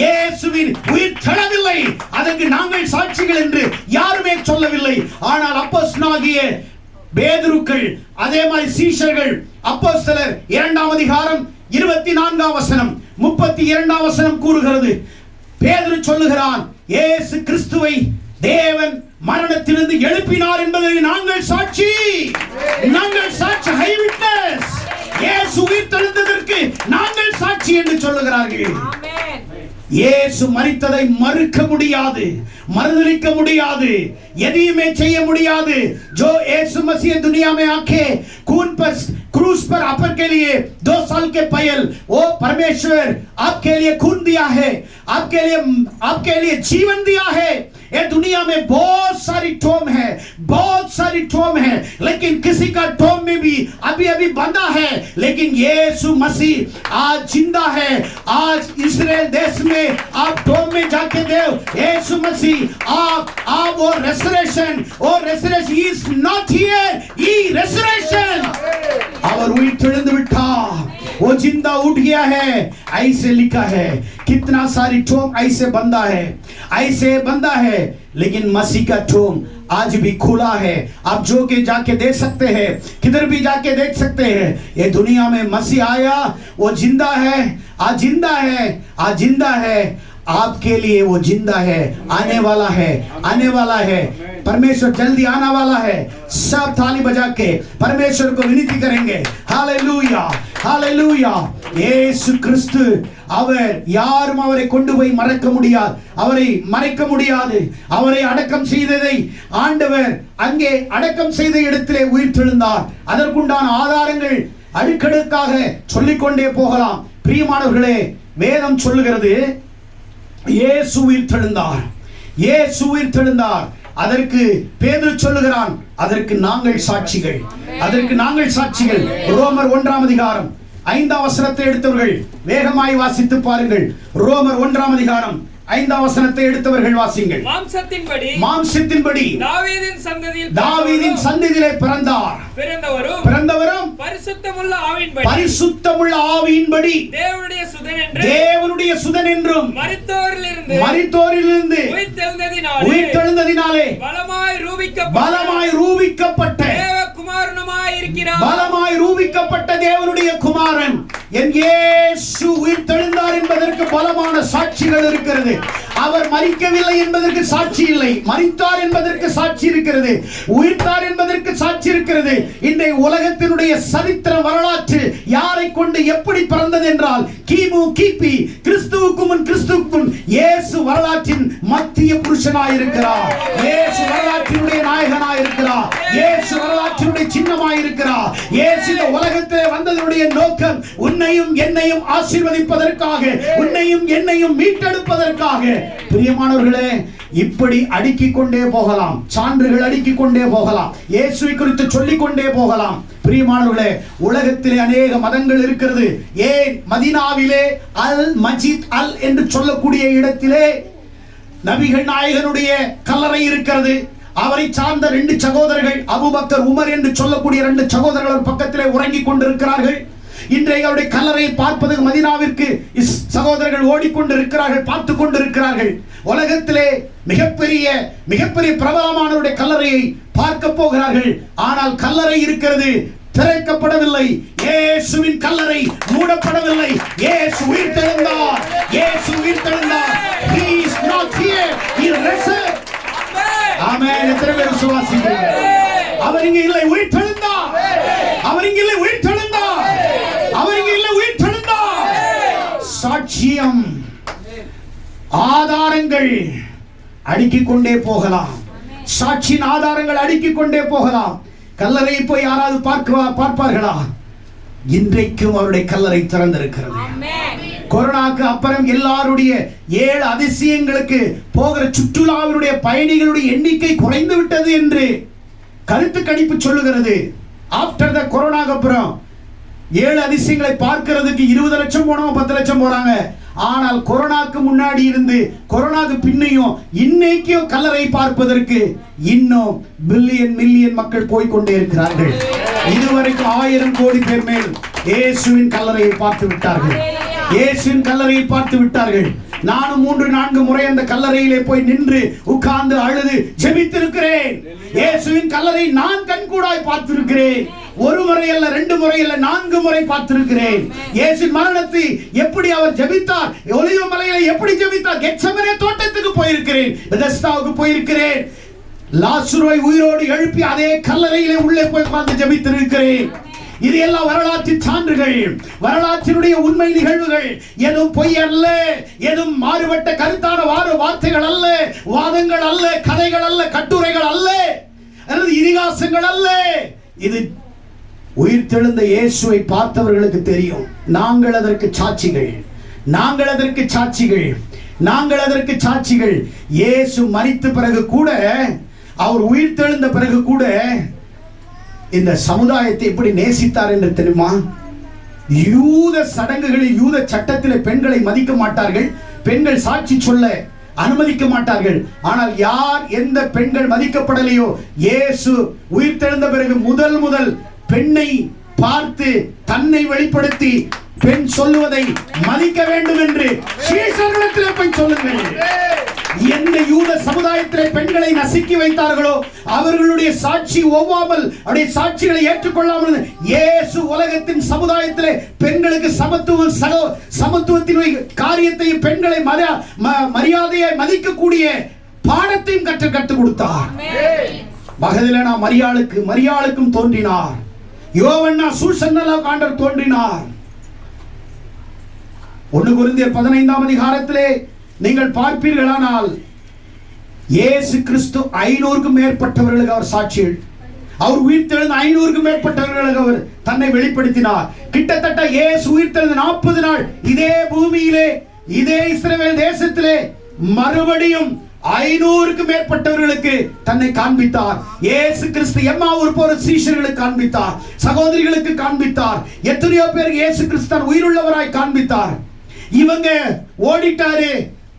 இயேசுவின் உயிர்த்தெழவில்லை, அதற்கு நாங்கள் சாட்சிகள் என்று யாருமே சொல்லவில்லை. ஆனால் அப்போஸ்தலனாகிய பேதுருக்கள், அதே மாதிரி சீஷர்கள், அப்போஸ்தலர் 2ஆம் அதிகாரம் 24ஆம் வசனம் 32ஆம் வசனம் கூறுகிறது. பேதுரு சொல்லுகிறான், இயேசு கிறிஸ்துவை தேவன் மரணத்திலிருந்து எழுப்பினார் என்பதை நாங்கள் சாட்சி. High witness. இயேசு உயிர்த்தெழுந்ததற்கு நாங்கள் சாட்சி என்று சொல்லுகிறார்கள். இயேசு மரித்ததை மறுக்க முடியாது, மறுதலிக்க முடியாது, எதையுமே செய்ய முடியாது. இயேசு यीशु मसीह दुनिया में आके खून पर क्रूस पर आपके के लिए 2 साल के पहल वो परमेश्वर आपके लिए खून दिया है, आपके लिए जीवन दिया है। ये दुनिया में बहुत सारी टॉम है, बहुत सारी टॉम है, लेकिन किसी का टॉम में भी अभी बंधा है, लेकिन यीशु मसीह आज जिंदा है। आज इस्राएल देश में आप टॉम में जाके देव यीशु मसीह आप वो रेसरेशन इज नॉट हियर, ही रेसरेशन அவர் உயிர் தெழுந்து விட்டார், वो जिंदा उठ गया है, ऐसे लिखा है। कितना सारी टॉम ऐसे बंधा है, लेकिन मसीह का टॉम आज भी खुला है। आप जो के जाके देख सकते हैं, किधर भी जाके देख सकते हैं। ये दुनिया में मसीह आया, वो जिंदा है, आज जिंदा है आपके लिए, वो जिंदा है, आने वाला है। परमेश्वर जल्दी आने वाला है। सब थाली बजा के परमेश्वर को विनती करेंगे। Hallelujah, hallelujah. यीशु கிறிஸ்து அவர் யாரும் அவரை கொண்டு போய் மறைக்க முடியாது, அவரை அடக்கம் செய்ததை ஆண்டவர் அங்கே அடக்கம் செய்த இடத்திலே உயிர்த்தெழுந்தார்। அதற்குண்டான ஆதாரங்கள் அடுக்கடுக்காக சொல்லிக்கொண்டே போகலாம்। பிரியமானவர்களே, வேதம் சொல்லுகிறது இயேசு உயிர்த்தெழுந்தார்। அதற்கு பேதுரு சொல்லுகிறான், அதற்கு நாங்கள் சாட்சிகள்। ரோமர் 1ஆம் அதிகாரம் 5ஆம் வசனத்தை எடுத்தவர்கள் வேகமாய் வாசித்து பாருங்கள்। ரோமர் 1ஆம் அதிகாரம் 5ஆம் வசனத்தை எடுத்தவர்கள் வாசிங்கள்। மாம்சத்தின்படி தாவீதின் சந்ததியிலே பிறந்தவரும் பரிசுத்தமுள்ள ஆவியின்படி தேவனுடைய சுதன் என்றும் மரித்தோரிலிருந்து உயிர்த்தெழுந்ததினாலே பலமாய் ரூபிக்கப்பட்ட தேவனுடைய குமாரன் என் இயேசு உயிர்த்தெழுந்தார் என்பதற்கு பலமான சாட்சிகள் இருக்கிறது। அவர் மரிக்கவில்லை என்பதற்கு சாட்சி இல்லை, மரித்தார் என்பதற்கு சாட்சி இருக்கிறது, உயிர்த்தார் என்பதற்கு சாட்சி இருக்கிறது। இன்றைய உலகத்தினுடைய சரித்திர வரலாற்று யாரை கொண்டு எப்படி பிறந்தது என்றால் கிபி கிறிஸ்துவுக்கு முன் இயேசு வரலாற்றின் மத்திய புருஷனாயிருக்கிறார், இயேசு வரலாற்றினுடைய நாயகனாயிருக்கிறார், இயேசு வரலாற்றினுடைய சின்னமாயிருக்கிறார்। இயேசு இந்த உலகத்திலே வந்ததனுடைய நோக்கம் உன்னையும் என்னையும் ஆசீர்வதிப்பதற்காக, உன்னையும் என்னையும் மீட்டெடுப்பதற்காக। பிரியமானவர்களே, இப்படி அடுக்கிக் கொண்டே போகலாம், சான்றுகள் அடுக்கிக் கொண்டே போகலாம், இயேசுவை குறித்து சொல்லிக் கொண்டே போகலாம்। பிரியமானவர்களே, உலகத்திலே அநேக மதங்கள் இருக்கிறது। ஏன் மதீனாவிலே அல் மஜித் என்று சொல்லக்கூடிய இடத்திலே நபிகள் நாயகனுடைய கல்லறை இருக்கிறது। அவரை சார்ந்த 2 சகோதரர்கள் அபூபக்கர் உமர் என்று சொல்லக்கூடிய 2 சகோதரர்கள் பக்கத்திலே உறங்கிக் கொண்டிருக்கிறார்கள்। இன்றைக்கு அவருடைய கல்லறையை பார்ப்பதற்கு மதீனாவிற்கு சகோதரர்கள் ஓடிக்கொண்டிருக்கிறார்கள், பார்த்து கொண்டிருக்கிறார்கள்। உலகத்திலே மிகப்பெரிய பிரபலமானவருடைய கல்லறையை பார்க்க போகிறார்கள்। ஆனால் கல்லறை இருக்கிறது, திறக்கப்படவில்லை। இயேசுவின் கல்லறை மூடப்படவில்லை। இயேசு உயிர்த்தெழுந்தார்। He is not here, he risen. ஆமென். எத்தனை பேர் விசுவாசிக்கிறீர்கள்? அவர் இங்கே இல்லை, உயிர்த்தெழுந்தார்। சாட்சியம், ஆதாரங்கள் அடுக்கிக் கொண்டே போகலாம், சாட்சியின் ஆதாரங்கள் அடுக்கிக் கொண்டே போகலாம்। கல்லறை போய் யாராவது பார்ப்பார்களா? இன்றைக்கும் அவருடைய கல்லறை திறந்திருக்கிறது। கொரோனாக்கு அப்புறம் எல்லாருடைய 7 அதிசயங்களுக்கு போகிற சுற்றுலாவினுடைய பயணிகளுடைய எண்ணிக்கை குறைந்து விட்டது என்று கருத்து கணிப்பு சொல்லுகிறது। ஆஃப்டர் த கொரோனாக்கு அப்புறம் 7 அதிசயங்களை பார்க்கிறதுக்கு 20 லட்சம் போனவங்க 10 லட்சம் போறாங்க। ஆனால் கொரோனாக்கு முன்னாடி இருந்து கொரோனாக்கு பின்னையும் இன்னைக்கும் கல்லறை பார்ப்பதற்கு இன்னும் மில்லியன் மக்கள் போய்கொண்டே இருக்கிறார்கள்। இதுவரைக்கும் 1000 கோடி பேர் மேல் இயேசுவின் கல்லறையை பார்த்து விட்டார்கள்। நானும் 3-4 முறை அந்த கல்லறையிலே போய் நின்று உட்கார்ந்து அழுது ஜெபித்திருக்கிறேன்। இயேசுவின் கல்லறை நான் கண்கூடாய் பார்த்திருக்கிறேன்। 1 முறை அல்ல, 2 முறை அல்ல, 4 முறை பார்த்திருக்கிறேன்। இயேசுவின் மரணத்தை எப்படி அவர் ஜெபித்தார், ஒலிவ மலையிலே எப்படி ஜெபித்தார், கெத்செமனே தோட்டத்துக்கு போயிருக்கிறேன், பெதஸ்தாவுக்கு போயிருக்கிறேன், லாசருவை உயிரோடு எழுப்பி அதே கல்லறையிலே உள்ளே போய் பார்த்து ஜெபித்திருக்கிறேன்। இது எல்லாம் வரலாற்றின் சான்றுகள், வரலாற்றினுடைய உண்மை நிகழ்வுகள்। எதுவும் பொய் அல்ல, எதுவும் மாறுபட்ட கருத்தான வார்த்தைகள் அல்ல, வாதங்கள் அல்ல, கதைகள் அல்ல, கட்டுரைகள் அல்ல। அல்லது இதிகாசங்கள் அல்ல. இது உயிர்த்தெழுந்த இயேசுவை பார்த்தவர்களுக்கு தெரியும். நாங்கள் அதற்கு சாட்சிகள், நாங்கள் அதற்கு சாட்சிகள், நாங்கள் அதற்கு சாட்சிகள். இயேசு மரித்த பிறகு கூட, அவர் உயிர்த்தெழுந்த பிறகு கூட இந்த சமுதாயத்தை எப்படி நேசித்தார் என்று தெரியுமா? யூத சடங்குகளில், யூத சட்டத்தில் பெண்களை மதிக்க மாட்டார்கள், பெண்கள் சாட்சி சொல்ல அனுமதிக்க மாட்டார்கள். ஆனால் யார் எந்த பெண்கள் மதிக்கப்படலையோ, இயேசு உயிர்த்தெழுந்த பிறகு முதல் பெண்ணை பார்த்து தன்னை வெளிப்படுத்தி பெண் சொல்லுவதை மதிக்க வேண்டும் என்று சீஷர்களிடத்தில் போய் சொல்லுங்கள். எந்த யூத சமுதாயத்திலே பெண்களை நசுக்கி வைத்தார்களோ அவர்களுடைய சாட்சி ஒவ்வாமல், அவருடைய சாட்சிகளை ஏற்றுக்கொள்ளாமல், இயேசு உலகத்தின் சமுதாயத்திலே பெண்களுக்கு சமத்துவத்தின் காரியத்தையும், பெண்களை மரியாதையை மதிக்கக்கூடிய பாடத்தையும் கற்றுக் கொடுத்தார். மகதலேனா மரியாளுக்கும் தோன்றினார். யோவன்னா சூசன்னலா ஆண்டவர் தோன்றினார். 1 கொரிந்தியர் 15ஆம் அதிகாரத்திலே நீங்கள் பார்ப்பீர்களானால் இயேசு கிறிஸ்து 500க்கும் மேற்பட்டவர்களுக்கு அவர் சாட்சிகள், அவர் உயிர்த்தெழுந்த 500க்கும் மேற்பட்டவர்களுக்கு அவர் தன்னை வெளிப்படுத்தினார். கிட்டத்தட்ட இயேசு உயிர்த்தெழுந்த 40 நாள் இதே பூமியிலே, இதே இஸ்ரவேல் தேசத்திலே மறுபடியும் 500க்கும் மேற்பட்டவர்களுக்கு தன்னை காண்பித்தார். இயேசு கிறிஸ்து எம்மாவூர் போற சீஷர்களுக்கு காண்பித்தார், சகோதரிகளுக்கு காண்பித்தார். எத்தனையோ பேர் இயேசு கிறிஸ்து உயிருள்ளவராய் காண்பித்தார். இவங்க ஓடிட்டாரு,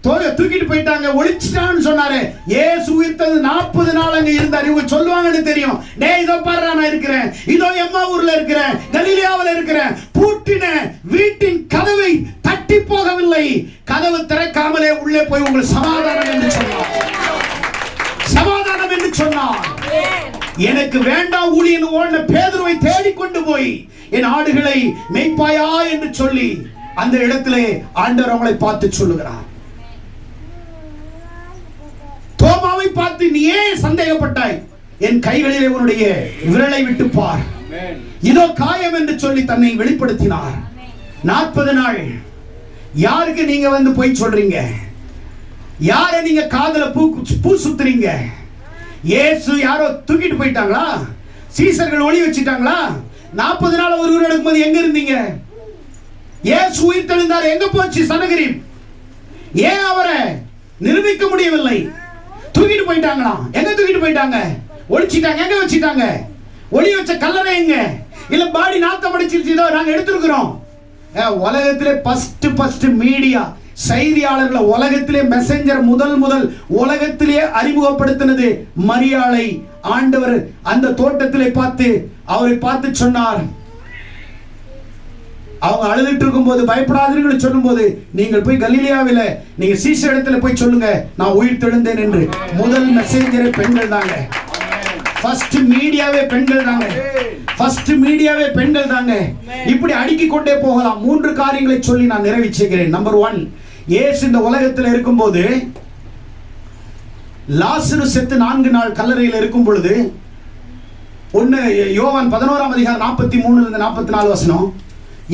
தூக்கிட்டு போயிட்டாங்க, ஒளிச்சிட்டான்னு சொன்னாரு. இயேசு உயிர்த்தெழுந்து 40 நாள் அங்க இருந்தார். இவங்க சொல்லுவாங்கன்னு தெரியும், டேய் இதோ பாரு நான் இருக்கிறேன், இதோ எம்மாவூர்ல இருக்கிறேன், கலிலேயாவில் இருக்கிறேன். பூட்டின வீட்டின் கதவை தட்டி போகவில்லை, கதவு திறக்காமலே உள்ளே போய் உங்களுக்கு சமாதானம் என்று சொன்னார். சமாதானம் என்று சொன்னார். எனக்கு வேண்டாம் ஊழியன் ஓடின பேதுருவை தேடிக்கொண்டு போய் என் ஆடுகளை மேய்ப்பாயா என்று சொல்லி அந்த இடத்திலே ஆண்டவர் அவங்களை பார்த்து சொல்லுகிறார். தோமாவை பார்த்து நீ ஏன் சந்தேகப்பட்டாய்? என் கைகளிலே உன்னுடைய விரலை விட்டு பார், இதோ காயம் என்று சொல்லி தன்னை வெளிப்படுத்தினார். 40 நாள் யாருக்கு நீங்க வந்து போய் சொல்றீங்க? யார நீங்க காதல பூ சுத்துறீங்க? இயேசு யாரோ தூக்கிட்டு போயிட்டாங்களா? சீசர்கள் ஒளி வச்சிட்டாங்களா? 40 நாள் ஒருவர் எடுக்கும்போது எங்க இருந்தீங்க? இயேசு உயிர்த்தெழுந்தார், எங்க போச்சு சனகரிம்? ஏன் அவரை நிரூபிக்க முடியவில்லை? தூக்கிட்டு போயிட்டாங்களா? எங்க தூக்கிட்டு போயிட்டாங்க? ஒளிச்சிட்டாங்க. எங்க வச்சிட்டாங்க? ஒளி வச்ச கல்லறை எங்க? இல்ல பாடி நாத்தம் அடிச்சிருச்சு, நாங்க எடுத்துருக்கிறோம். உலகத்திலே ஃபர்ஸ்ட் மீடியா செய்தியாளர்களை உலகத்திலே மெசஞ்சர் முதல் உலகத்திலே அறிமுகப்படுத்தினது மரியாளை. ஆண்டவர் அந்த தோட்டத்திலே பார்த்து அவரை பார்த்து சொன்னார். அவங்க அழுதுட்டு இருக்கும்போது பயப்படாதீர்கள் சொல்லும்போது, நீங்கள் போய் கலிலேயாவில நீங்க சீஷ இடத்துல போய் சொல்லுங்க நான் உயிர் தெழுந்தேன் என்று. முதல் மெசேஞ்சரே பெண்கள் தாங்க. ஃபர்ஸ்ட் மீடியாவே பெண்கள் தாங்க. ஃபர்ஸ்ட் மீடியாவே பெண்கள் தாங்க. இப்படி அடுக்கி கொண்டே போகலாம். 3 காரியங்களை சொல்லி நான் நிறைவேற்றுகிறேன். நம்பர் 1, இயேசு இந்த உலகத்தில் இருக்கும்போது லாசரு செத்து 4 நாள் கல்லறையில் இருக்கும் பொழுது, யோவான் 11ஆம் அதிகாரம் 43 44 வசனம்,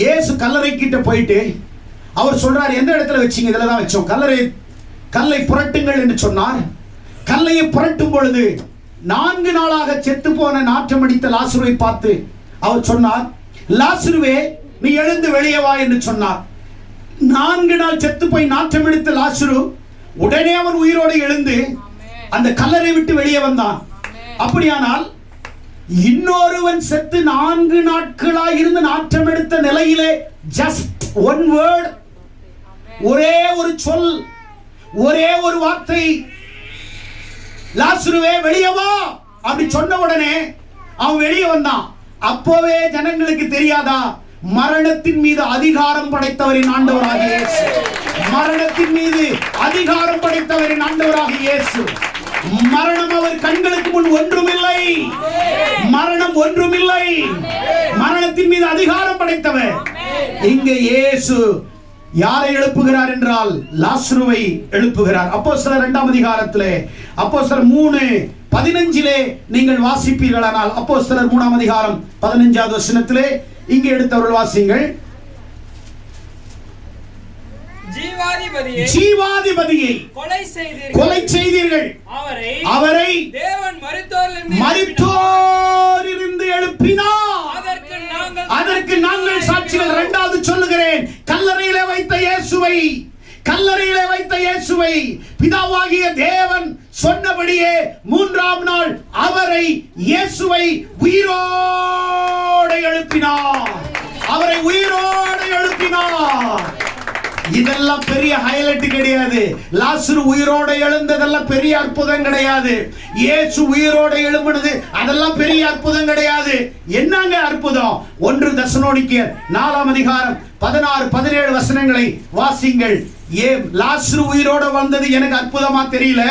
இயேசு கல்லறை கிட்ட போயிட்டு அவர் சொல்றார், எந்த இடத்துல வச்சீங்க? இதுல தான் வச்சோம். கல்லை புரட்டுங்கள் என்று சொன்னார். கல்லையை புரட்டும் பொழுது 4 நாளாக செத்து போன நாற்றம் அடித்த லாசருவை பார்த்து அவர் சொன்னார், லாசருவே நீ எழுந்து வெளியே வா என்று சொன்னார். 4 நாள் செத்து போய் நாற்றம் எடுத்த லாசரு உடனே அவன் உயிரோடு எழுந்து அந்த கல்லறை விட்டு வெளியே வந்தான். அப்படியானால் இன்னொருவன் செத்து 4 நாட்களாக இருந்து நாற்றம் எடுத்த நிலையிலே ஜஸ்ட் 1 வேர்ட், ஒரே ஒரு சொல், ஒரே ஒரு வார்த்தை, லாசருவே வெளியே வா அப்படி சொன்ன உடனே அவன் வெளியே வந்தான். அப்போவே ஜனங்களுக்கு தெரியாதா? மரணத்தின் மீது அதிகாரம் படைத்தவரின் ஆண்டவராகிய இயேசு. மரணத்தின் மீது அதிகாரம் படைத்தவரின் ஆண்டவராகிய இயேசு. மரணம் அவர் கண்களுக்கு முன் ஒன்றுமில்லை. மரணம் ஒன்றுமில்லை. மரணத்தின் மீது அதிகாரம் படைத்தவர். இங்கே இயேசு யாரை எழுப்புகிறார் என்றால் லாசருவை எழுப்புகிறார். அப்போஸ்தலர் 2ஆம் அதிகாரத்திலே, அப்போஸ்தலர் 3:15 நீங்கள் வாசிப்பீர்களானால், அப்போஸ்தலர் 3ஆம் அதிகாரம் 15வது வசனத்திலே இங்கே எடுத்தவர்கள் வாசிங்கள். ஜீவாதிபதியை கொலை செய்தீர்கள். அவரை தேவன் மரித்தோரிலிருந்து எழுப்பினார். அதற்கு நாங்கள் சாட்சிகள். இரண்டாவது சொல்லுகிறேன், கல்லறையிலே வைத்த இயேசுவை பிதாவாகிய தேவன் சொன்னபடியே மூன்றாம் நாள் அவரை இயேசுவை உயிரோடு எழுப்பினார். இதெல்லாம் பெரிய ஹைலைட் கிடையாது. லாசரு உயிரோட எழுந்ததெல்லாம் பெரிய அற்புதம் கிடையாது. இயேசு உயிரோட எழும்பினது அதெல்லாம் பெரிய அற்புதம் கிடையாது. என்னங்க அற்புதம்? 1 தெசலோனிக்கேயர் 4ஆம் அதிகாரம் 16-17 வசனங்களை வாசிங்கள். லாசரு உயிரோட வந்தது எனக்கு அற்புதமா தெரியல.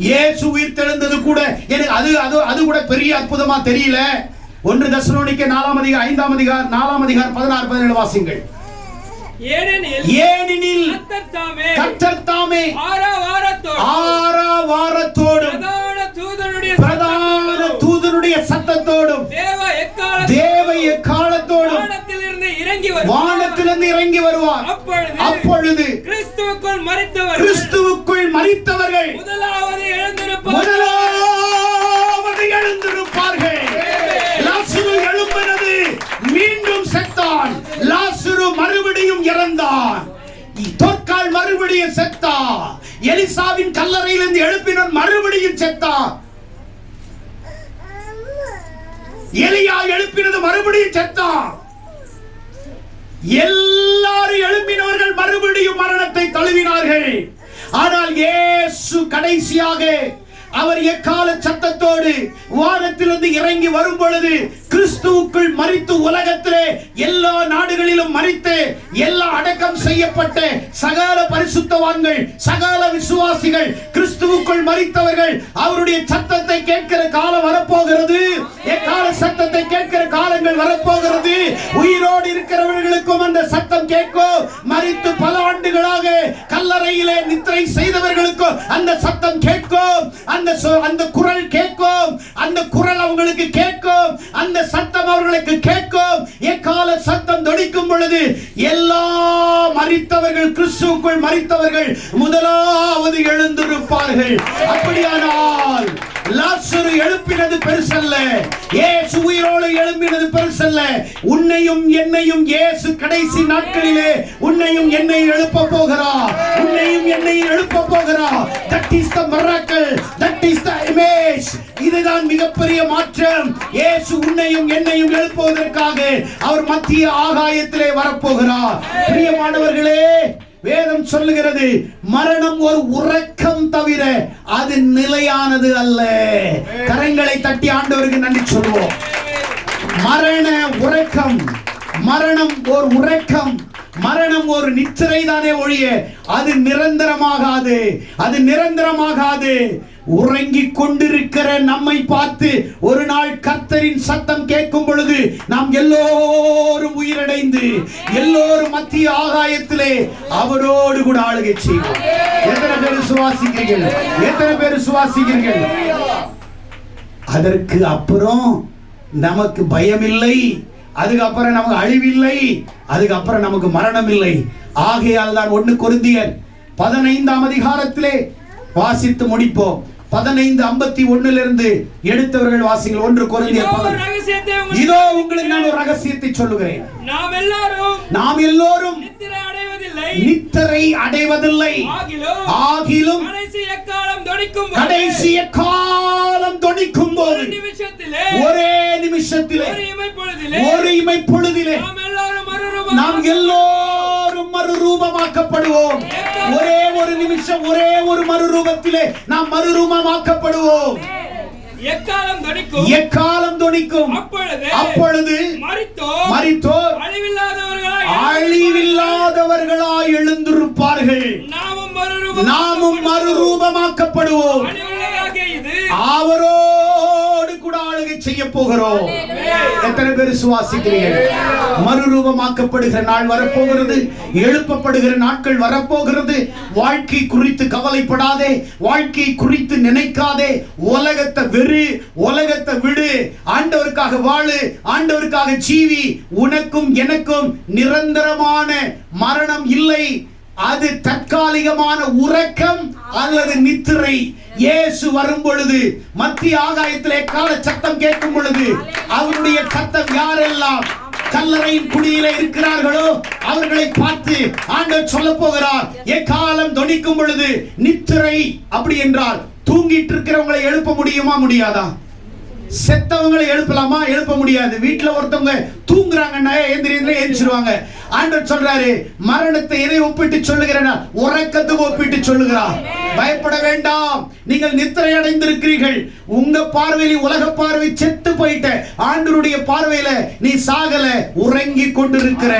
இயேசு உயிர் தெழுந்தது கூட எனக்கு அது கூட பெரிய அற்புதமா தெரியல. 1 தெசலோனிக்கேயர் 5ஆம் அதிகாரம் 16-17 வாசிங்கள். ஏனெனில் கர்த்தர் தாமே ஆரவாரத்தோடும் பிரதான தூதனுடைய சத்தத்தோடும் தேவ எக்காலத்தோடும் வானத்திலிருந்து இறங்கி வருவார். அப்பொழுது கிறிஸ்துவுக்குள் மரித்தவர்கள் முதலாவது எழுந்திருப்பார்கள். லாசரு எழும்பினது, மீண்டும் செத்தான். லாசரு மறுபடியும் இறந்தான். தொற்கால் மறுபடியும் செத்தான். எலிசாவின் கல்லறையிலிருந்து எழுப்பினன் மறுபடியும் செத்தான். எலியா எழுப்பினது மறுபடியும் செத்தான். எல்லாரும் எழுப்பினவர்கள் மறுபடியும் மரணத்தை தழுவினார்கள். ஆனால் இயேசு கடைசியாக அவர் எக்கால சத்தத்தோடு வானத்திலிருந்து இறங்கி வரும் பொழுது கிறிஸ்துவுக்குள் மரித்து உலகத்திலே எல்லா நாடுகளிலும் மரித்து எல்லா அடக்கம் செய்யப்பட்ட சகல பரிசுத்தவான்கள் சகல விசுவாசிகள் கிறிஸ்துவுக்குள் மரித்தவர்கள் அவருடைய சத்தத்தை கேட்கிற காலம் வரப்போகிறது. எக்கால சத்தத்தை கேட்கிற காலங்கள் வரப்போகிறது. உயிரோடு இருக்கிறவர்களுக்கும் அந்த சத்தம் கேட்கும். மரித்து பல ஆண்டுகளாக கல்லறையிலே நித்திரை செய்தவர்களுக்கும் அந்த சத்தம் கேட்கும். அந்த குரல் கேட்கும். அந்த குரல் அவங்களுக்கு கேட்கும். அந்த சத்தம் அவர்களுக்கு கேட்கும். எக்கால சத்தம் தொனிக்கும் பொழுது எல்லா மரித்தவர்கள் கிறிஸ்துவுக்குள் மரித்தவர்கள் முதலாவது எழுந்திருப்பார்கள். அப்படியானால் லாசரு எழுப்பினது பெருசல்ல, இயேசு உயிரோடு எழுப்பினது பெருசல்ல. உன்னையும் என்னையும் இயேசு கடைசி நாட்களிலே உன்னையும் என்னையும் எழுப்ப போகிறார். உன்னையும் என்னையும் எழுப்ப போகிறார். That is the miracle. That is the image. இதுதான் மிகப்பெரிய மாற்றம். இயேசு உன்னையும் என்னையும் எழுப்புவதற்காக அவர் மத்திய ஆகாயத்திலே வரப்போகிறார். பிரியமானவர்களே, வேதம் சொல்லுகிறது மரணம் ஒரு உறக்கம் தவிர அது நிலையானது அல்ல. கரங்களை தட்டி ஆண்டவருக்கு நன்றி சொல்வோம். மரண உறக்கம், மரணம் ஒரு உறக்கம், மரணம் ஒரு நித்திரை தானே ஒழிய அது நிரந்தரமாகாது. அது நிரந்தரமாகாது. உறங்கிக் கொண்டிருக்கிற நம்மை பார்த்து ஒரு நாள் கர்த்தரின் சத்தம் கேட்கும் பொழுது நாம் எல்லோரும் உயிரடைந்து எல்லோரும் மத்திய ஆகாயத்திலே அவரோடு கூட ஆளுகை செய்வோம். எத்தனை பேர் சுவாசிக்கிறீர்கள்? எத்தனை பேர் சுவாசிக்கிறீர்கள்? அதற்கு அப்புறம் நமக்கு பயம் இல்லை. அதுக்கப்புறம் நமக்கு அழிவில்லை. அதுக்கப்புறம் நமக்கு மரணம் இல்லை. ஆகையால் தான் 1 கொரிந்தியர் 15ஆம் அதிகாரத்திலே வாசித்து முடிப்போம். 15:51 எடுத்தவர்கள் வாசிங்கள். 1 கொரிந்தியர் 15. இதோ உங்களுக்கு நான் ஒரு ரகசியத்தை சொல்லுகிறேன். நாம் எல்லோரும் நித்திரை அடைவதில்லை. ஆகிலும் கடைசி எக்காலம் தொனிக்கும் போது ஒரே நிமிஷத்திலே ஒரு இமைப்பொழுதிலே நாம் எல்லோரும் மறுரூபமாக்கப்படுவோம். ஒரே ஒரு நிமிஷம், ஒரே ஒரு மறுரூபத்திலே நாம் மறுரூபமாக்கப்படுவோம். எக்காலம் தொனிக்கும். அப்பொழுது மரித்தோர் அழிவில்லாதவர்களாய் எழுந்திருப்பார்கள். நாமும் மறுரூபமாக்கப்படுவோம். அவரோடு கூட ஆளுகை செய்ய போகிறோம். எத்தனை பேர் சுவாசிக்கிறீர்கள்? மறுரூபமாக்கப்படுகிற நாள் வரப்போகிறது. எழுப்பப்படுகிற நாட்கள் வரப்போகிறது. வாழ்க்கை குறித்து கவலைப்படாதே. வாழ்க்கை குறித்து நினைக்காதே. உலகத்தை வெறு, உலகத்தை விடு. ஆண்டவருக்காக வாழு, ஆண்டவருக்காக ஜீவி. உனக்கும் எனக்கும் நிரந்தரமான மரணம் இல்லை. அது தற்காலிகமான உறக்கம் அல்லது நித்திரை. இயேசு வரும் பொழுது மத்திய ஆகாயத்திலே கால சத்தம் கேட்கும் பொழுது அவருடைய சத்தம் யாரெல்லாம் கல்லறையின் குடியிலே இருக்கிறார்களோ அவர்களை பார்த்து ஆண்டவர் சொல்ல போகிறார், எக்காலம் தொனிக்கும் பொழுது நித்திரை. அப்படி என்றால் தூங்கிட்டு இருக்கிறவங்களை எழுப்ப முடியுமா? முடியாதா? செத்தவங்களை எழுப்பலாமா? எழுப்ப முடியாது. வீட்டுல ஒருத்தவங்க தூங்குறாங்கன்னா எந்திரிச்சிருவாங்க. ஆண்டவர் சொல்றாரு, மரணத்தை எதை ஒப்பிட்டு சொல்லுகிறேன்? உறக்கத்துக்கு ஒப்பிட்டு சொல்லுகிறார். பயப்பட வேண்டாம், நீங்கள் நித்திரை அடைந்திருக்கிறீர்கள். உங்க பார்வையில் உலக பார்வை செத்து போயிட்ட, ஆண்டவருடைய பார்வையில நீ சாகல, உறங்கி கொண்டிருக்கிற.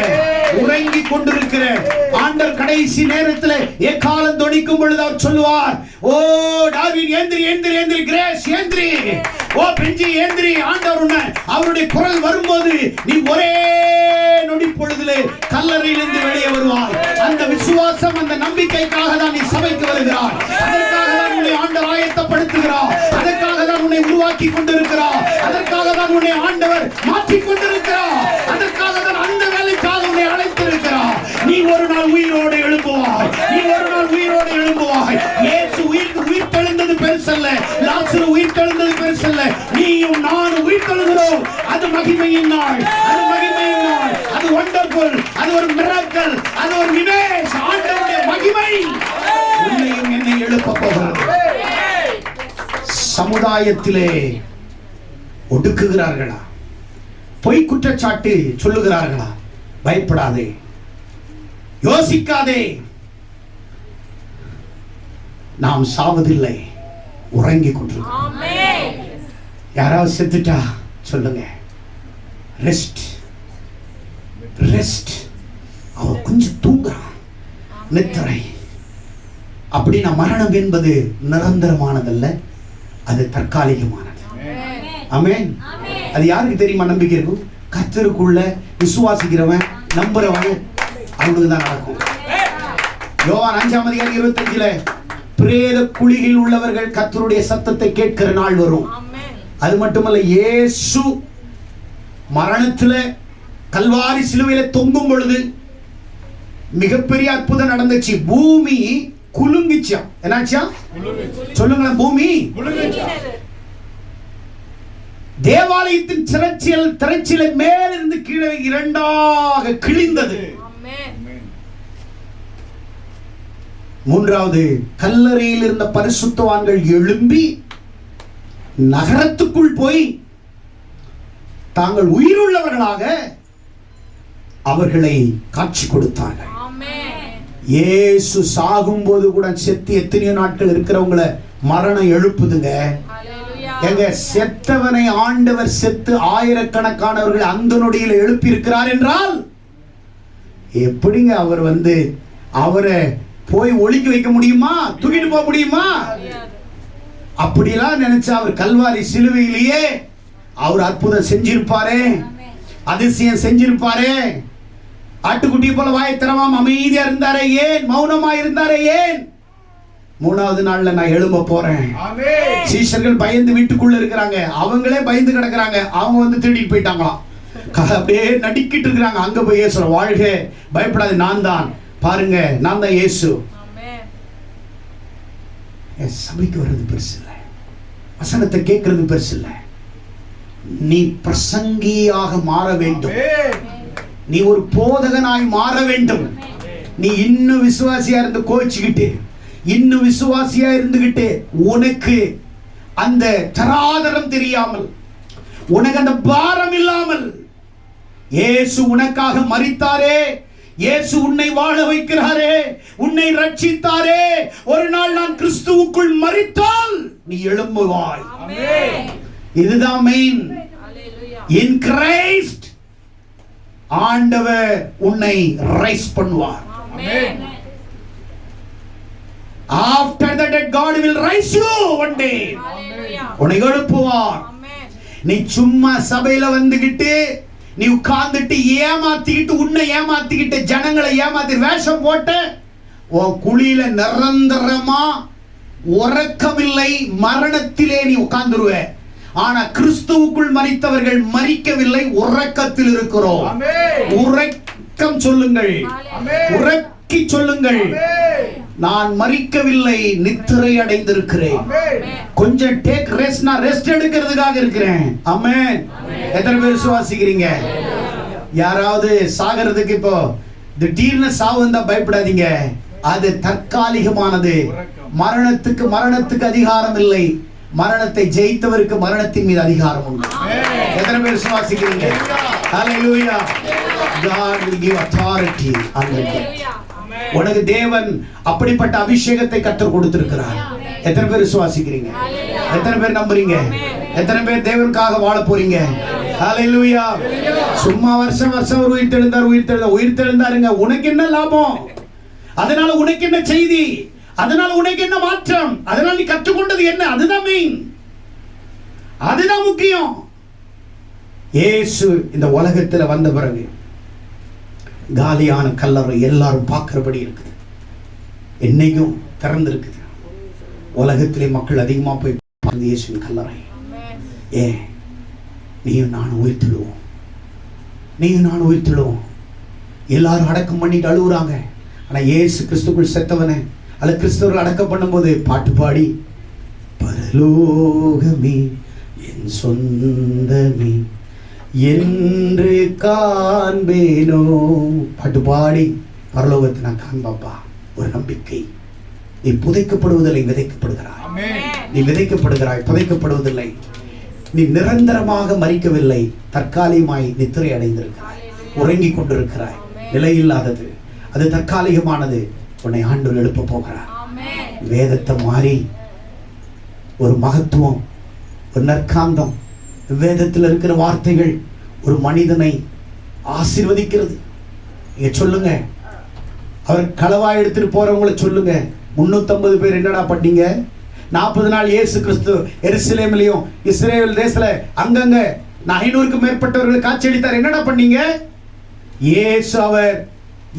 ஆண்டவர் கடைசி நேரத்தில் எக்காலம் தொனிக்கும் பொழுது அவர் சொல்லுவார், ஓ டார்வின் ஏந்திரி ஏந்திரி ஏந்திரி, கிரேஸ் ஏந்திரி, ஓ பெஞ்சி ஏந்திரி. ஆண்டவர் அவருடைய குரல் வரும்போது நீ ஒரே நொடி பொழுதிலே கல்லறையிலிருந்து வெளியே வருவாய். அந்த விசுவாசம், அந்த நம்பிக்கைக்காக தான் நீ சபைக்கு வருகிறாய். அதற்காக தான் உன்னை ஆண்டவர் ஆயத்தப்படுத்துகிறார். அதற்காக தான் உன்னை உருவாக்கி கொண்டிருக்கிறார். அதற்காக தான் உன்னை ஆண்டவர் மாற்றிக் கொண்டிருக்கிறார். அதற்காக தான் அந்த வேலைக்காக உன்னை அழைத்திருக்கிறார். நீ ஒரு நாள் உயிரோடு எழும்புவாய். இயேசு உயிர் தெழுந்தது பெருசல்ல, லாசரு உயிர் தெழுந்தது பெருசல்ல, நீயும் நானும் உயிர் தெழுகிறோம். அது மகிமையின் நாள், அது வண்டர்ஃபுல், அது ஒரு மிராக்கிள், அது ஒரு நிவேஷ். ஆண்டவருடைய மகிமை உன்னையும் என்னை எழுப்ப போகிறது. சமுதாயத்திலே ஒடுக்குகிறார்களா? பொய் குற்றச்சாட்டு சொல்லுகிறார்களா? பயப்படாதே, யோசிக்காதே. நாம் சாவதில்லை, உறங்கிக் கொண்டிருக்கிறோம். யாராவது செத்துட்டா சொல்லுங்க, ரெஸ்ட். அவன் கொஞ்சம் தூங்குறான், நித்திரை. அப்படின்னா மரணம் என்பது நிரந்தரமானதல்ல, அது தற்காலிகமானது. ஆமென். அது யாருக்கு தெரியுமா? நம்பிக்கை இருக்கும். கர்த்தருக்குள்ள விசுவாசிக்கிறவன், நம்புறவன், அவனுக்கு தான் நடக்கும். யோவான் 5:25 பிரேத குழியில் உள்ளவர்கள் கர்த்தருடைய சத்தத்தை கேட்கிற நாள் வரும். அது மட்டுமல்ல, இயேசு மரணத்துல கல்வாரி சிலுவையில தொங்கும் பொழுது மிகப்பெரிய அற்புதம் நடந்துச்சு. பூமி குலுங்கிச்சா. என்னாச்சா? சொல்லுங்களேன். பூமி தேவாலயத்தின் திரைச்சிலை மேலிருந்து கீழே இரண்டாக கிழிந்தது. மூன்றாவது, கல்லறையில் இருந்த பரிசுத்தவான்கள் எழும்பி நகரத்துக்குள் போய் தாங்கள் உயிருள்ளவர்களாக அவர்களை காட்சி கொடுத்தார்கள். இயேசு சாகும் போது கூட செத்து எத்தனையோ நாட்கள் இருக்கிறவங்களை மரணம் எழுப்புதுங்க. எங்க செத்தவனை ஆண்டவர் செத்து ஆயிரக்கணக்கானவர்கள் அந்த நொடியில் எழுப்பி இருக்கிறார் என்றால் எப்படிங்க அவர் அவரை போய் ஒளிக்க வைக்க முடியுமா? தூக்கிட்டு போக முடியுமா? அப்படிலாம் நினைச்சா அவர் கல்வாரி சிலுவையிலேயே அவர் அற்புதம் செஞ்சிருப்பாரே, அதிசயம் செஞ்சிருப்பாரே. ஆட்டுக்குட்டி போல வாயை திறவாம அமைதியா இருந்தாரே ஏன்? மௌனமா இருந்தாரே ஏன்? மூணாவது நாள்ல நான் எழும்ப போறேன். சீஷர்கள் பயந்து வீட்டுக்குள்ள இருக்கிறாங்க, அவங்களே பயந்து கிடக்குறாங்க. அவங்க திருடிட்டு போயிட்டாங்களாம். அப்படியே நடிக்கிட்டு இருக்கிறாங்க. அங்க போய் இயேசு, வாழ்க, பயப்படாது, நான் தான், பாருங்க, நான் தான் இயேசு. சபைக்கு வர்றது பெருசு இல்லை, வசனத்தை கேட்கறது பெருசு இல்லை. நீ பிரசங்கியாக மாற வேண்டும். நீ ஒரு போதகனாய் மாற வேண்டும். நீ இன்னும் விசுவாசியா இருந்து கோச்சிக்கிட்டு, இன்னும் விசுவாசியா இருந்துகிட்டு உனக்கு அந்த தராதரம் தெரியாமல், உனக்கு அந்த பாரம் இல்லாமல், இயேசு உனக்காக மரித்தாரே, இயேசு உன்னை வாழ வைக்கிறாரே, உன்னை ரட்சித்தாரே. ஒரு நாள் நான் கிறிஸ்துவுக்குள் மரித்தால் நீ எழும்புவாய். இதுதான் மெயின். இன் கிரைஸ்ட் ஆண்டவர் உன்னை ரைஸ் பண்ணுவார். After that God will rise you one day. உன்னை எழுப்புவார். நீ சும்மா சபையில வந்துகிட்டு, நீ உட்கார்ந்துட்டு ஏமாத்திக்கிட்டு, உன்னை ஏமாத்திக்கிட்டு, ஜனங்களை ஏமாத்தி வேஷம் போட்டு உன் குழியில நிரந்தரமா உறக்கமில்லை, மரணத்திலே நீ உட்கார்ந்துருவ. ஆனா கிறிஸ்துவுக்குள் மரித்தவர்கள் மரிக்கவில்லை, உறக்கத்தில் இருக்கிறோம். உறக்கம் சொல்லுங்கள், உறக்க உறக்கி சொல்லுங்கள், நான் மரிக்கவில்லை, நித்திரை அடைந்திருக்கிறேன். கொஞ்சம் டேக் ரெஸ்ட், நான் ரெஸ்ட் எடுக்கிறதுக்காக இருக்கிறேன். ஆமென். எத்தனை பேர் விசுவாசிக்கிறீங்க? யாராவது சாகிறதுக்கு இப்போ திடீர்னு சாவு வந்தா பயப்படாதீங்க, அது தற்காலிகமானது. மரணத்துக்கு அதிகாரம் இல்லை, மரணத்தை ஜெயித்தவருக்கு மரணத்தின் மீது அதிகாரம் உண்டு. எத்தனை பேர் விசுவாசிக்கிறீங்க? ஹல்லேலூயா. God will give authority on the dead. உனக்கு தேவன் அப்படிப்பட்ட அபிஷேகத்தை கர்த்தர் கொடுத்திருக்கிறார். எத்தனை பேர் விசுவாசிக்கிறீங்க? எத்தனை பேர் நம்புறீங்க? எத்தனை பேர் தேவனுக்காக வாழ போறீங்க? ஹல்லேலூயா. சும்மா வருஷம் ஒரு உயிர்த்தெழுந்தாருங்க. உனக்கு என்ன லாபம்? அதனால உனக்கு என்ன செய்தி? அதனால உனக்கு என்ன மாற்றம்? அதனால நீ கற்றுக்கொண்டது என்ன? அதுதான் மெயின், அதுதான் முக்கியம். இயேசு இந்த உலகத்தில் வந்த பிறகு காலியான கல்லறை எல்லாரும் பார்க்கிறபடி இருக்குது. என்னைக்கும் திறந்திருக்குது. உலகத்திலே மக்கள் அதிகமாக போய் பார்த்து இயேசுவின் கல்லறை. நீயும் நானும் உயிர்த்தெழுவோம். எல்லாரும் அடக்கம் பண்ணிட்டு அழுகுறாங்க. ஆனால் இயேசு கிறிஸ்துக்குள் செத்தவனை அல்ல கிறிஸ்தவர்கள் அடக்கம் பண்ணும்போது பாட்டு பாடி, பரலோகமே என் சொந்தமே என்று காண்பேனோ, பாட்டு பாடி பரலோகத்தை நான் காண்பாப்பா. ஒரு நம்பிக்கை. நீ புதைக்கப்படுவதில்லை, விதைக்கப்படுகிறாய். நீ விதைக்கப்படுகிறாய், புதைக்கப்படுவதில்லை. நீ நிரந்தரமாக மரிக்கவில்லை, தற்காலிகமாய் நித்திரை அடைந்திருக்கிறாய், உறங்கிக் கொண்டிருக்கிறாய். நிலையில்லாதது, அது தற்காலிகமானது. உன்னை ஆண்டவர் எழுப்ப போகிறார். வேதத்தை மாறி ஒரு மகத்துவம், ஒரு நற்காந்தம். வேதத்தில் இருக்கிற வார்த்தைகள் ஒரு மனிதனை ஆசீர்வதிக்கிறது. நீங்க சொல்லுங்க, அவர் களவாய் எடுத்துட்டு போறவங்களை சொல்லுங்க, 350 பேர் என்னடா பண்ணீங்க? 40 நாள் இயேசு கிறிஸ்து எருசலேமிலையும் இஸ்ரேல் தேசத்துல அங்கங்க 500க்கும் மேற்பட்டவர்கள் காட்சியளித்தார். என்னடா பண்ணீங்க? இயேசு அவர்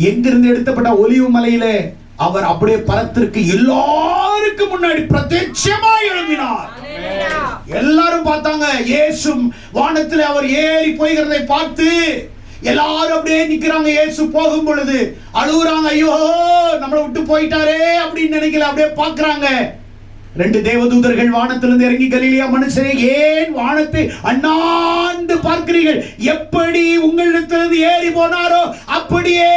எங்கிருந்து எடுத்தப்பட்ட ஒலிவு மலையில அவர் அப்படியே பரத்திற்கு எல்லாருக்கும் முன்னாடி பிரத்யட்சமாய் எழும்பினார். எல்லாரும் பார்த்தாங்க. இயேசு வானத்தில் அவர் ஏறி போகிறதை பார்த்து எல்லாரும் அப்படியே நிக்கிறாங்க. இயேசு போகும் பொழுது அழுகுறாங்க. ஐயோ, நம்மளை விட்டு போயிட்டாரே அப்படின்னு நினைக்கல. அப்படியே பார்க்கறாங்க. 2 தேவதூதர்கள் வானத்திலிருந்து இறங்கி, கலிலேயா மனுஷரே, ஏன் வானத்தை அண்ணாந்து பார்க்கிறீர்கள்? எப்படி உங்களிடத்திலிருந்து ஏறி போனாரோ அப்படியே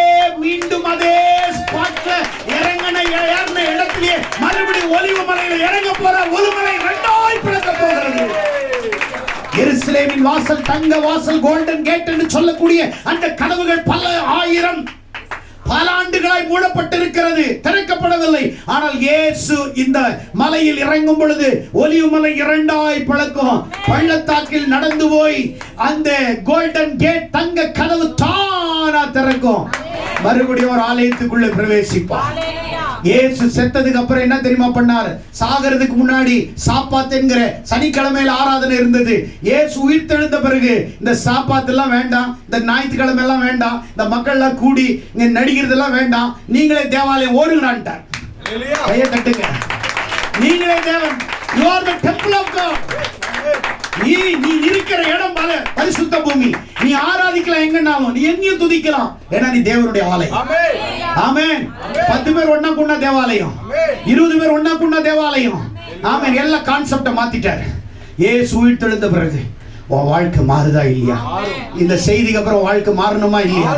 மீண்டும் அதே ஸ்பாட்ல ஏறின இடத்திலே மறுபடியும் ஒலிவ மலையில இறங்க போறார். ஒரு மலை 2ஆய் பிளக்க போகிறது. எருசலேமின் வாசல், தங்க வாசல், கோல்டன் கேட் என்று சொல்லக்கூடிய அந்த கதவுகள் பல ஆண்டுகளாய் மூடப்பட்டிருக்கிறது, திறக்கப்படவில்லை. ஆனால் இயேசு இந்த மலையில் இறங்கும் பொழுது ஒலிவு மலை 2ஆய் பிளக்கும். பள்ளத்தாக்கில் நடந்து போய் அந்த கோல்டன் கேட், தங்க கதவு தானா திறக்கும். மறுபடியும் ஒரு ஆலயத்துக்குள்ள பிரவேசிப்பார். இயேசு செத்ததுக்கு அப்புறம் என்ன தெரியுமா பண்ணார்? சாகிறதுக்கு முன்னாடி சாப்பாத் என்கிற சனிக்கிழமையில ஆராதனை இருந்தது. இயேசு உயிர்த்தெழுந்த பிறகு இந்த சாப்பாத்து எல்லாம் வேண்டாம், இந்த ஞாயிற்றுக்கிழமை எல்லாம் வேண்டாம், இந்த மக்கள் எல்லாம் கூடி இங்க நடிக்கிறதெல்லாம் வேண்டாம், நீங்களே தேவாலயம் ஓடுங்களான்ட்டார். கையை தட்டுங்க. நீங்களே தேவன். You are the temple of God. நீ இருக்கிற இடம் பரிசுத்த பூமி. நீ ஆராதிக்கலாம் எங்கனாலும், நீ எங்கேயும் துதிக்கலாம். ஏன்னா நீ தேவனுடைய ஆலயம். ஆமென். 10 பேர் ஒண்ணா கூடினா தேவாலயம், 20 பேர் ஒண்ணா கூடினா தேவாலயம். ஆமென். எல்லா கான்செப்ட மாத்திட்டாரு. இயேசு உயிர்த்தெழுந்த பிறகு உன் வாழ்க்கை மாறுதா இல்லையா? இந்த செய்திக்கு அப்புறம் வாழ்க்கை மாறணுமா இல்லையா?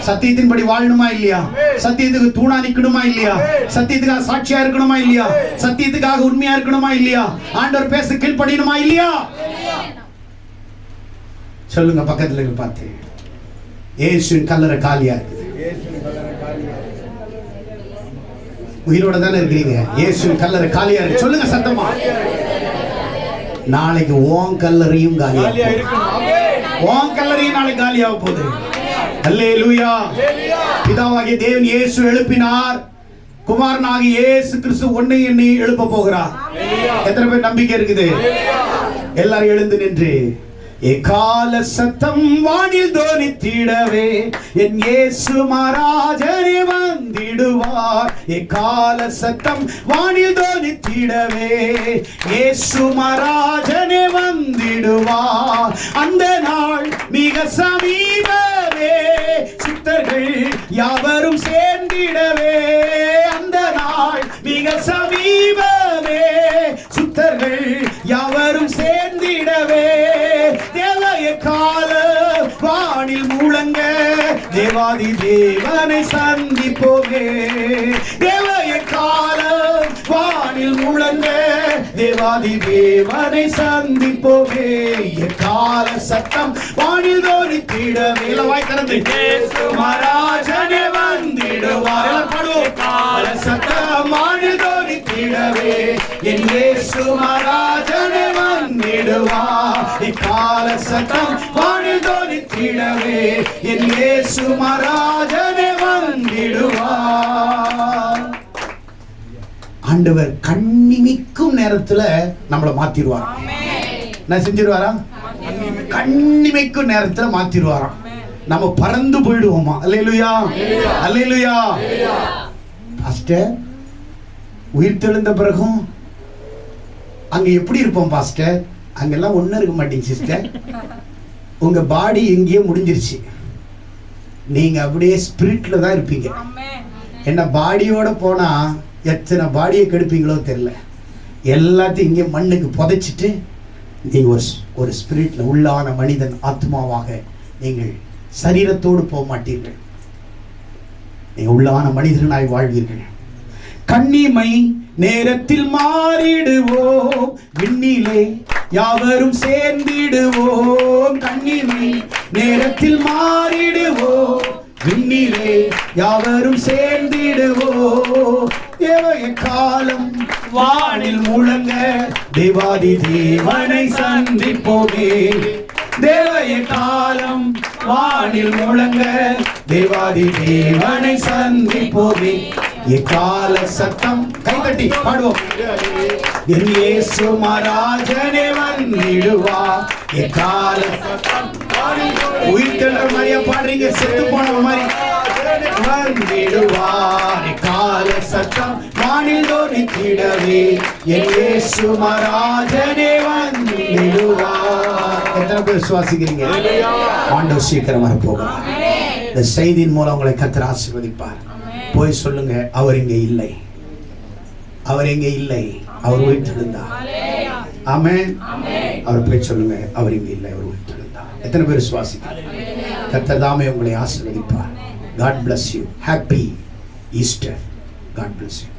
சத்தியத்தின்படி வாழணுமா இல்லையா? சத்தியத்துக்கு தூணா நிக்கணுமா இல்லையா? சத்தியத்துக்காக சாட்சியா இருக்கணுமா இல்லையா? சத்தியத்துக்காக உண்மையா இருக்கணுமா இல்லையா? ஆண்டவர் பேச கீழ்ப்படியணுமா இல்லையா? சொல்லுங்க பக்கத்துல பார்த்து. இயேசுவின் கல்லறை காலியா இருக்குது. உயிரோட தானே இருக்கிறீங்க? இயேசுவின் கல்லறை காலியா இருக்கு. சொல்லுங்க சத்தமா. நாளைக்கு ஓன் கல்லறையும் காலியா இருக்கும். ஓன் கல்லறையும் நாளைக்கு காலியாக போகுது. அல்லேலூயா. பிதாவாகிய தேவன் இயேசு எழுப்பினார். குமாரனாகிய இயேசு கிறிஸ்து உன்னை என்னை எழுப்ப போகிறார். எத்தனை பேர் நம்பிக்கை இருக்குது? எல்லாரும் எழுந்து நின்று எக்கால சத்தம் வானில் தோனித்திடவே என் இயேசு மகாராஜனே வந்திடுவார். எக்கால சத்தம் வானில் தோனித்திடவே இயேசு மகாராஜனே வந்திடுவார். அந்த நாள் மிக சமீபமே, சித்தர்கள் யாவரும் சேர்ந்திடவே வானில் முழங்க தேவாதி தேவனை சந்திப்போமே. தேவ எக்காலம் வானில் முழங்க தேவாதி தேவனை சந்திப்போமே. எக்கால சத்தம் வானில் தோனித்திடவே. வாய் திறந்து இயேசு மகாராஜனே வந்திடுவார். கால சத்தம் வானில் தோனித்திடவே என் இயேசு மகாராஜனே வந்திடுவார். இக்கால சத்தம் வானில் தோனித்திடவே என் இயேசு மகாராஜனே வந்திடுவார். ஆண்டவர் கண்ணிமிக்கும் நேரத்துல நம்மளை மாத்திடுவார். நான் செஞ்சிருவாரா? கண்ணிமைக்கும் நேரத்துல மாத்திடுவாராம். நம்ம பறந்து போயிடுவோமா? அல்லேலூயா, அல்லேலூயா. பாஸ்டர், உயிர் தெழுந்த பிறகும் அங்க எப்படி இருப்போம் பாஸ்டர்? அங்கெல்லாம் ஒன்றும் இருக்க மாட்டீங்க சிஸ்டர். உங்க பாடி எங்கேயோ முடிஞ்சிருச்சு, நீங்க அப்படியே ஸ்பிரிட்ல தான் இருப்பீங்க. என்ன பாடியோட போனா எத்தனை பாடியை கெடுப்பீங்களோ தெரியல. எல்லாத்தையும் இங்கே மண்ணுக்கு புதைச்சிட்டு நீங்க ஒரு ஸ்பிரிட்ல உள்ளான மனிதன் ஆத்மாவாக நீங்கள் சரீரத்தோடு போக மாட்டீர்கள். நீங்க உள்ளான மனிதனாய் வாழ்வீர்கள். கண்ணிமை நேரத்தில் மாறிடுவோம், விண்ணிலே யாவரும் சேர்ந்திடுவோம். கண்ணிமை நேரத்தில் மாறிடுவோம், விண்ணிலே யாவரும் சேர்ந்திடுவோம். தேவய காலம் வானில் முழங்க தேவாதி தேவனை சந்திப்போமே. தேவய காலம் வானில் முழங்க தேவாதி தேவனை சந்திப்போமே. எக்கால சத்தம் கைதட்டி பாடுவோம். என் இயேசு மகாராஜனே வந்திடுவார். எக்கால சத்தம் உயிர் தெழுற மாதிரியா பாடுறீங்க? செத்து போன மாதிரி வந்திடுவார். எக்கால சத்தம் வானில் தோனித்திடவே என் இயேசு மகாராஜனே வந்திடுவார். எத்தனை பேர் விசுவாசிக்கிறீங்க? ஆண்டவர் சீக்கிரம் வரப்போகிறார். இந்த செய்தியின் மூலம் உங்களை கர்த்தர் ஆசீர்வதிப்பார். போய் சொல்லுங்க, அவர் இங்கே இல்லை, அவர் இங்கே இல்லை, அவர் உயிர்த்தெழுந்தார். ஆமென். அவர் போய் சொல்லுங்க, அவர் இங்கே இல்லை, அவர் உயிர்த்தெழுந்தார். எத்தனை பேர் விசுவாசிக்கிறீங்க? கர்த்தர் தாமே உங்களை ஆசீர்வதிப்பார். God bless you. Happy Easter. God bless you.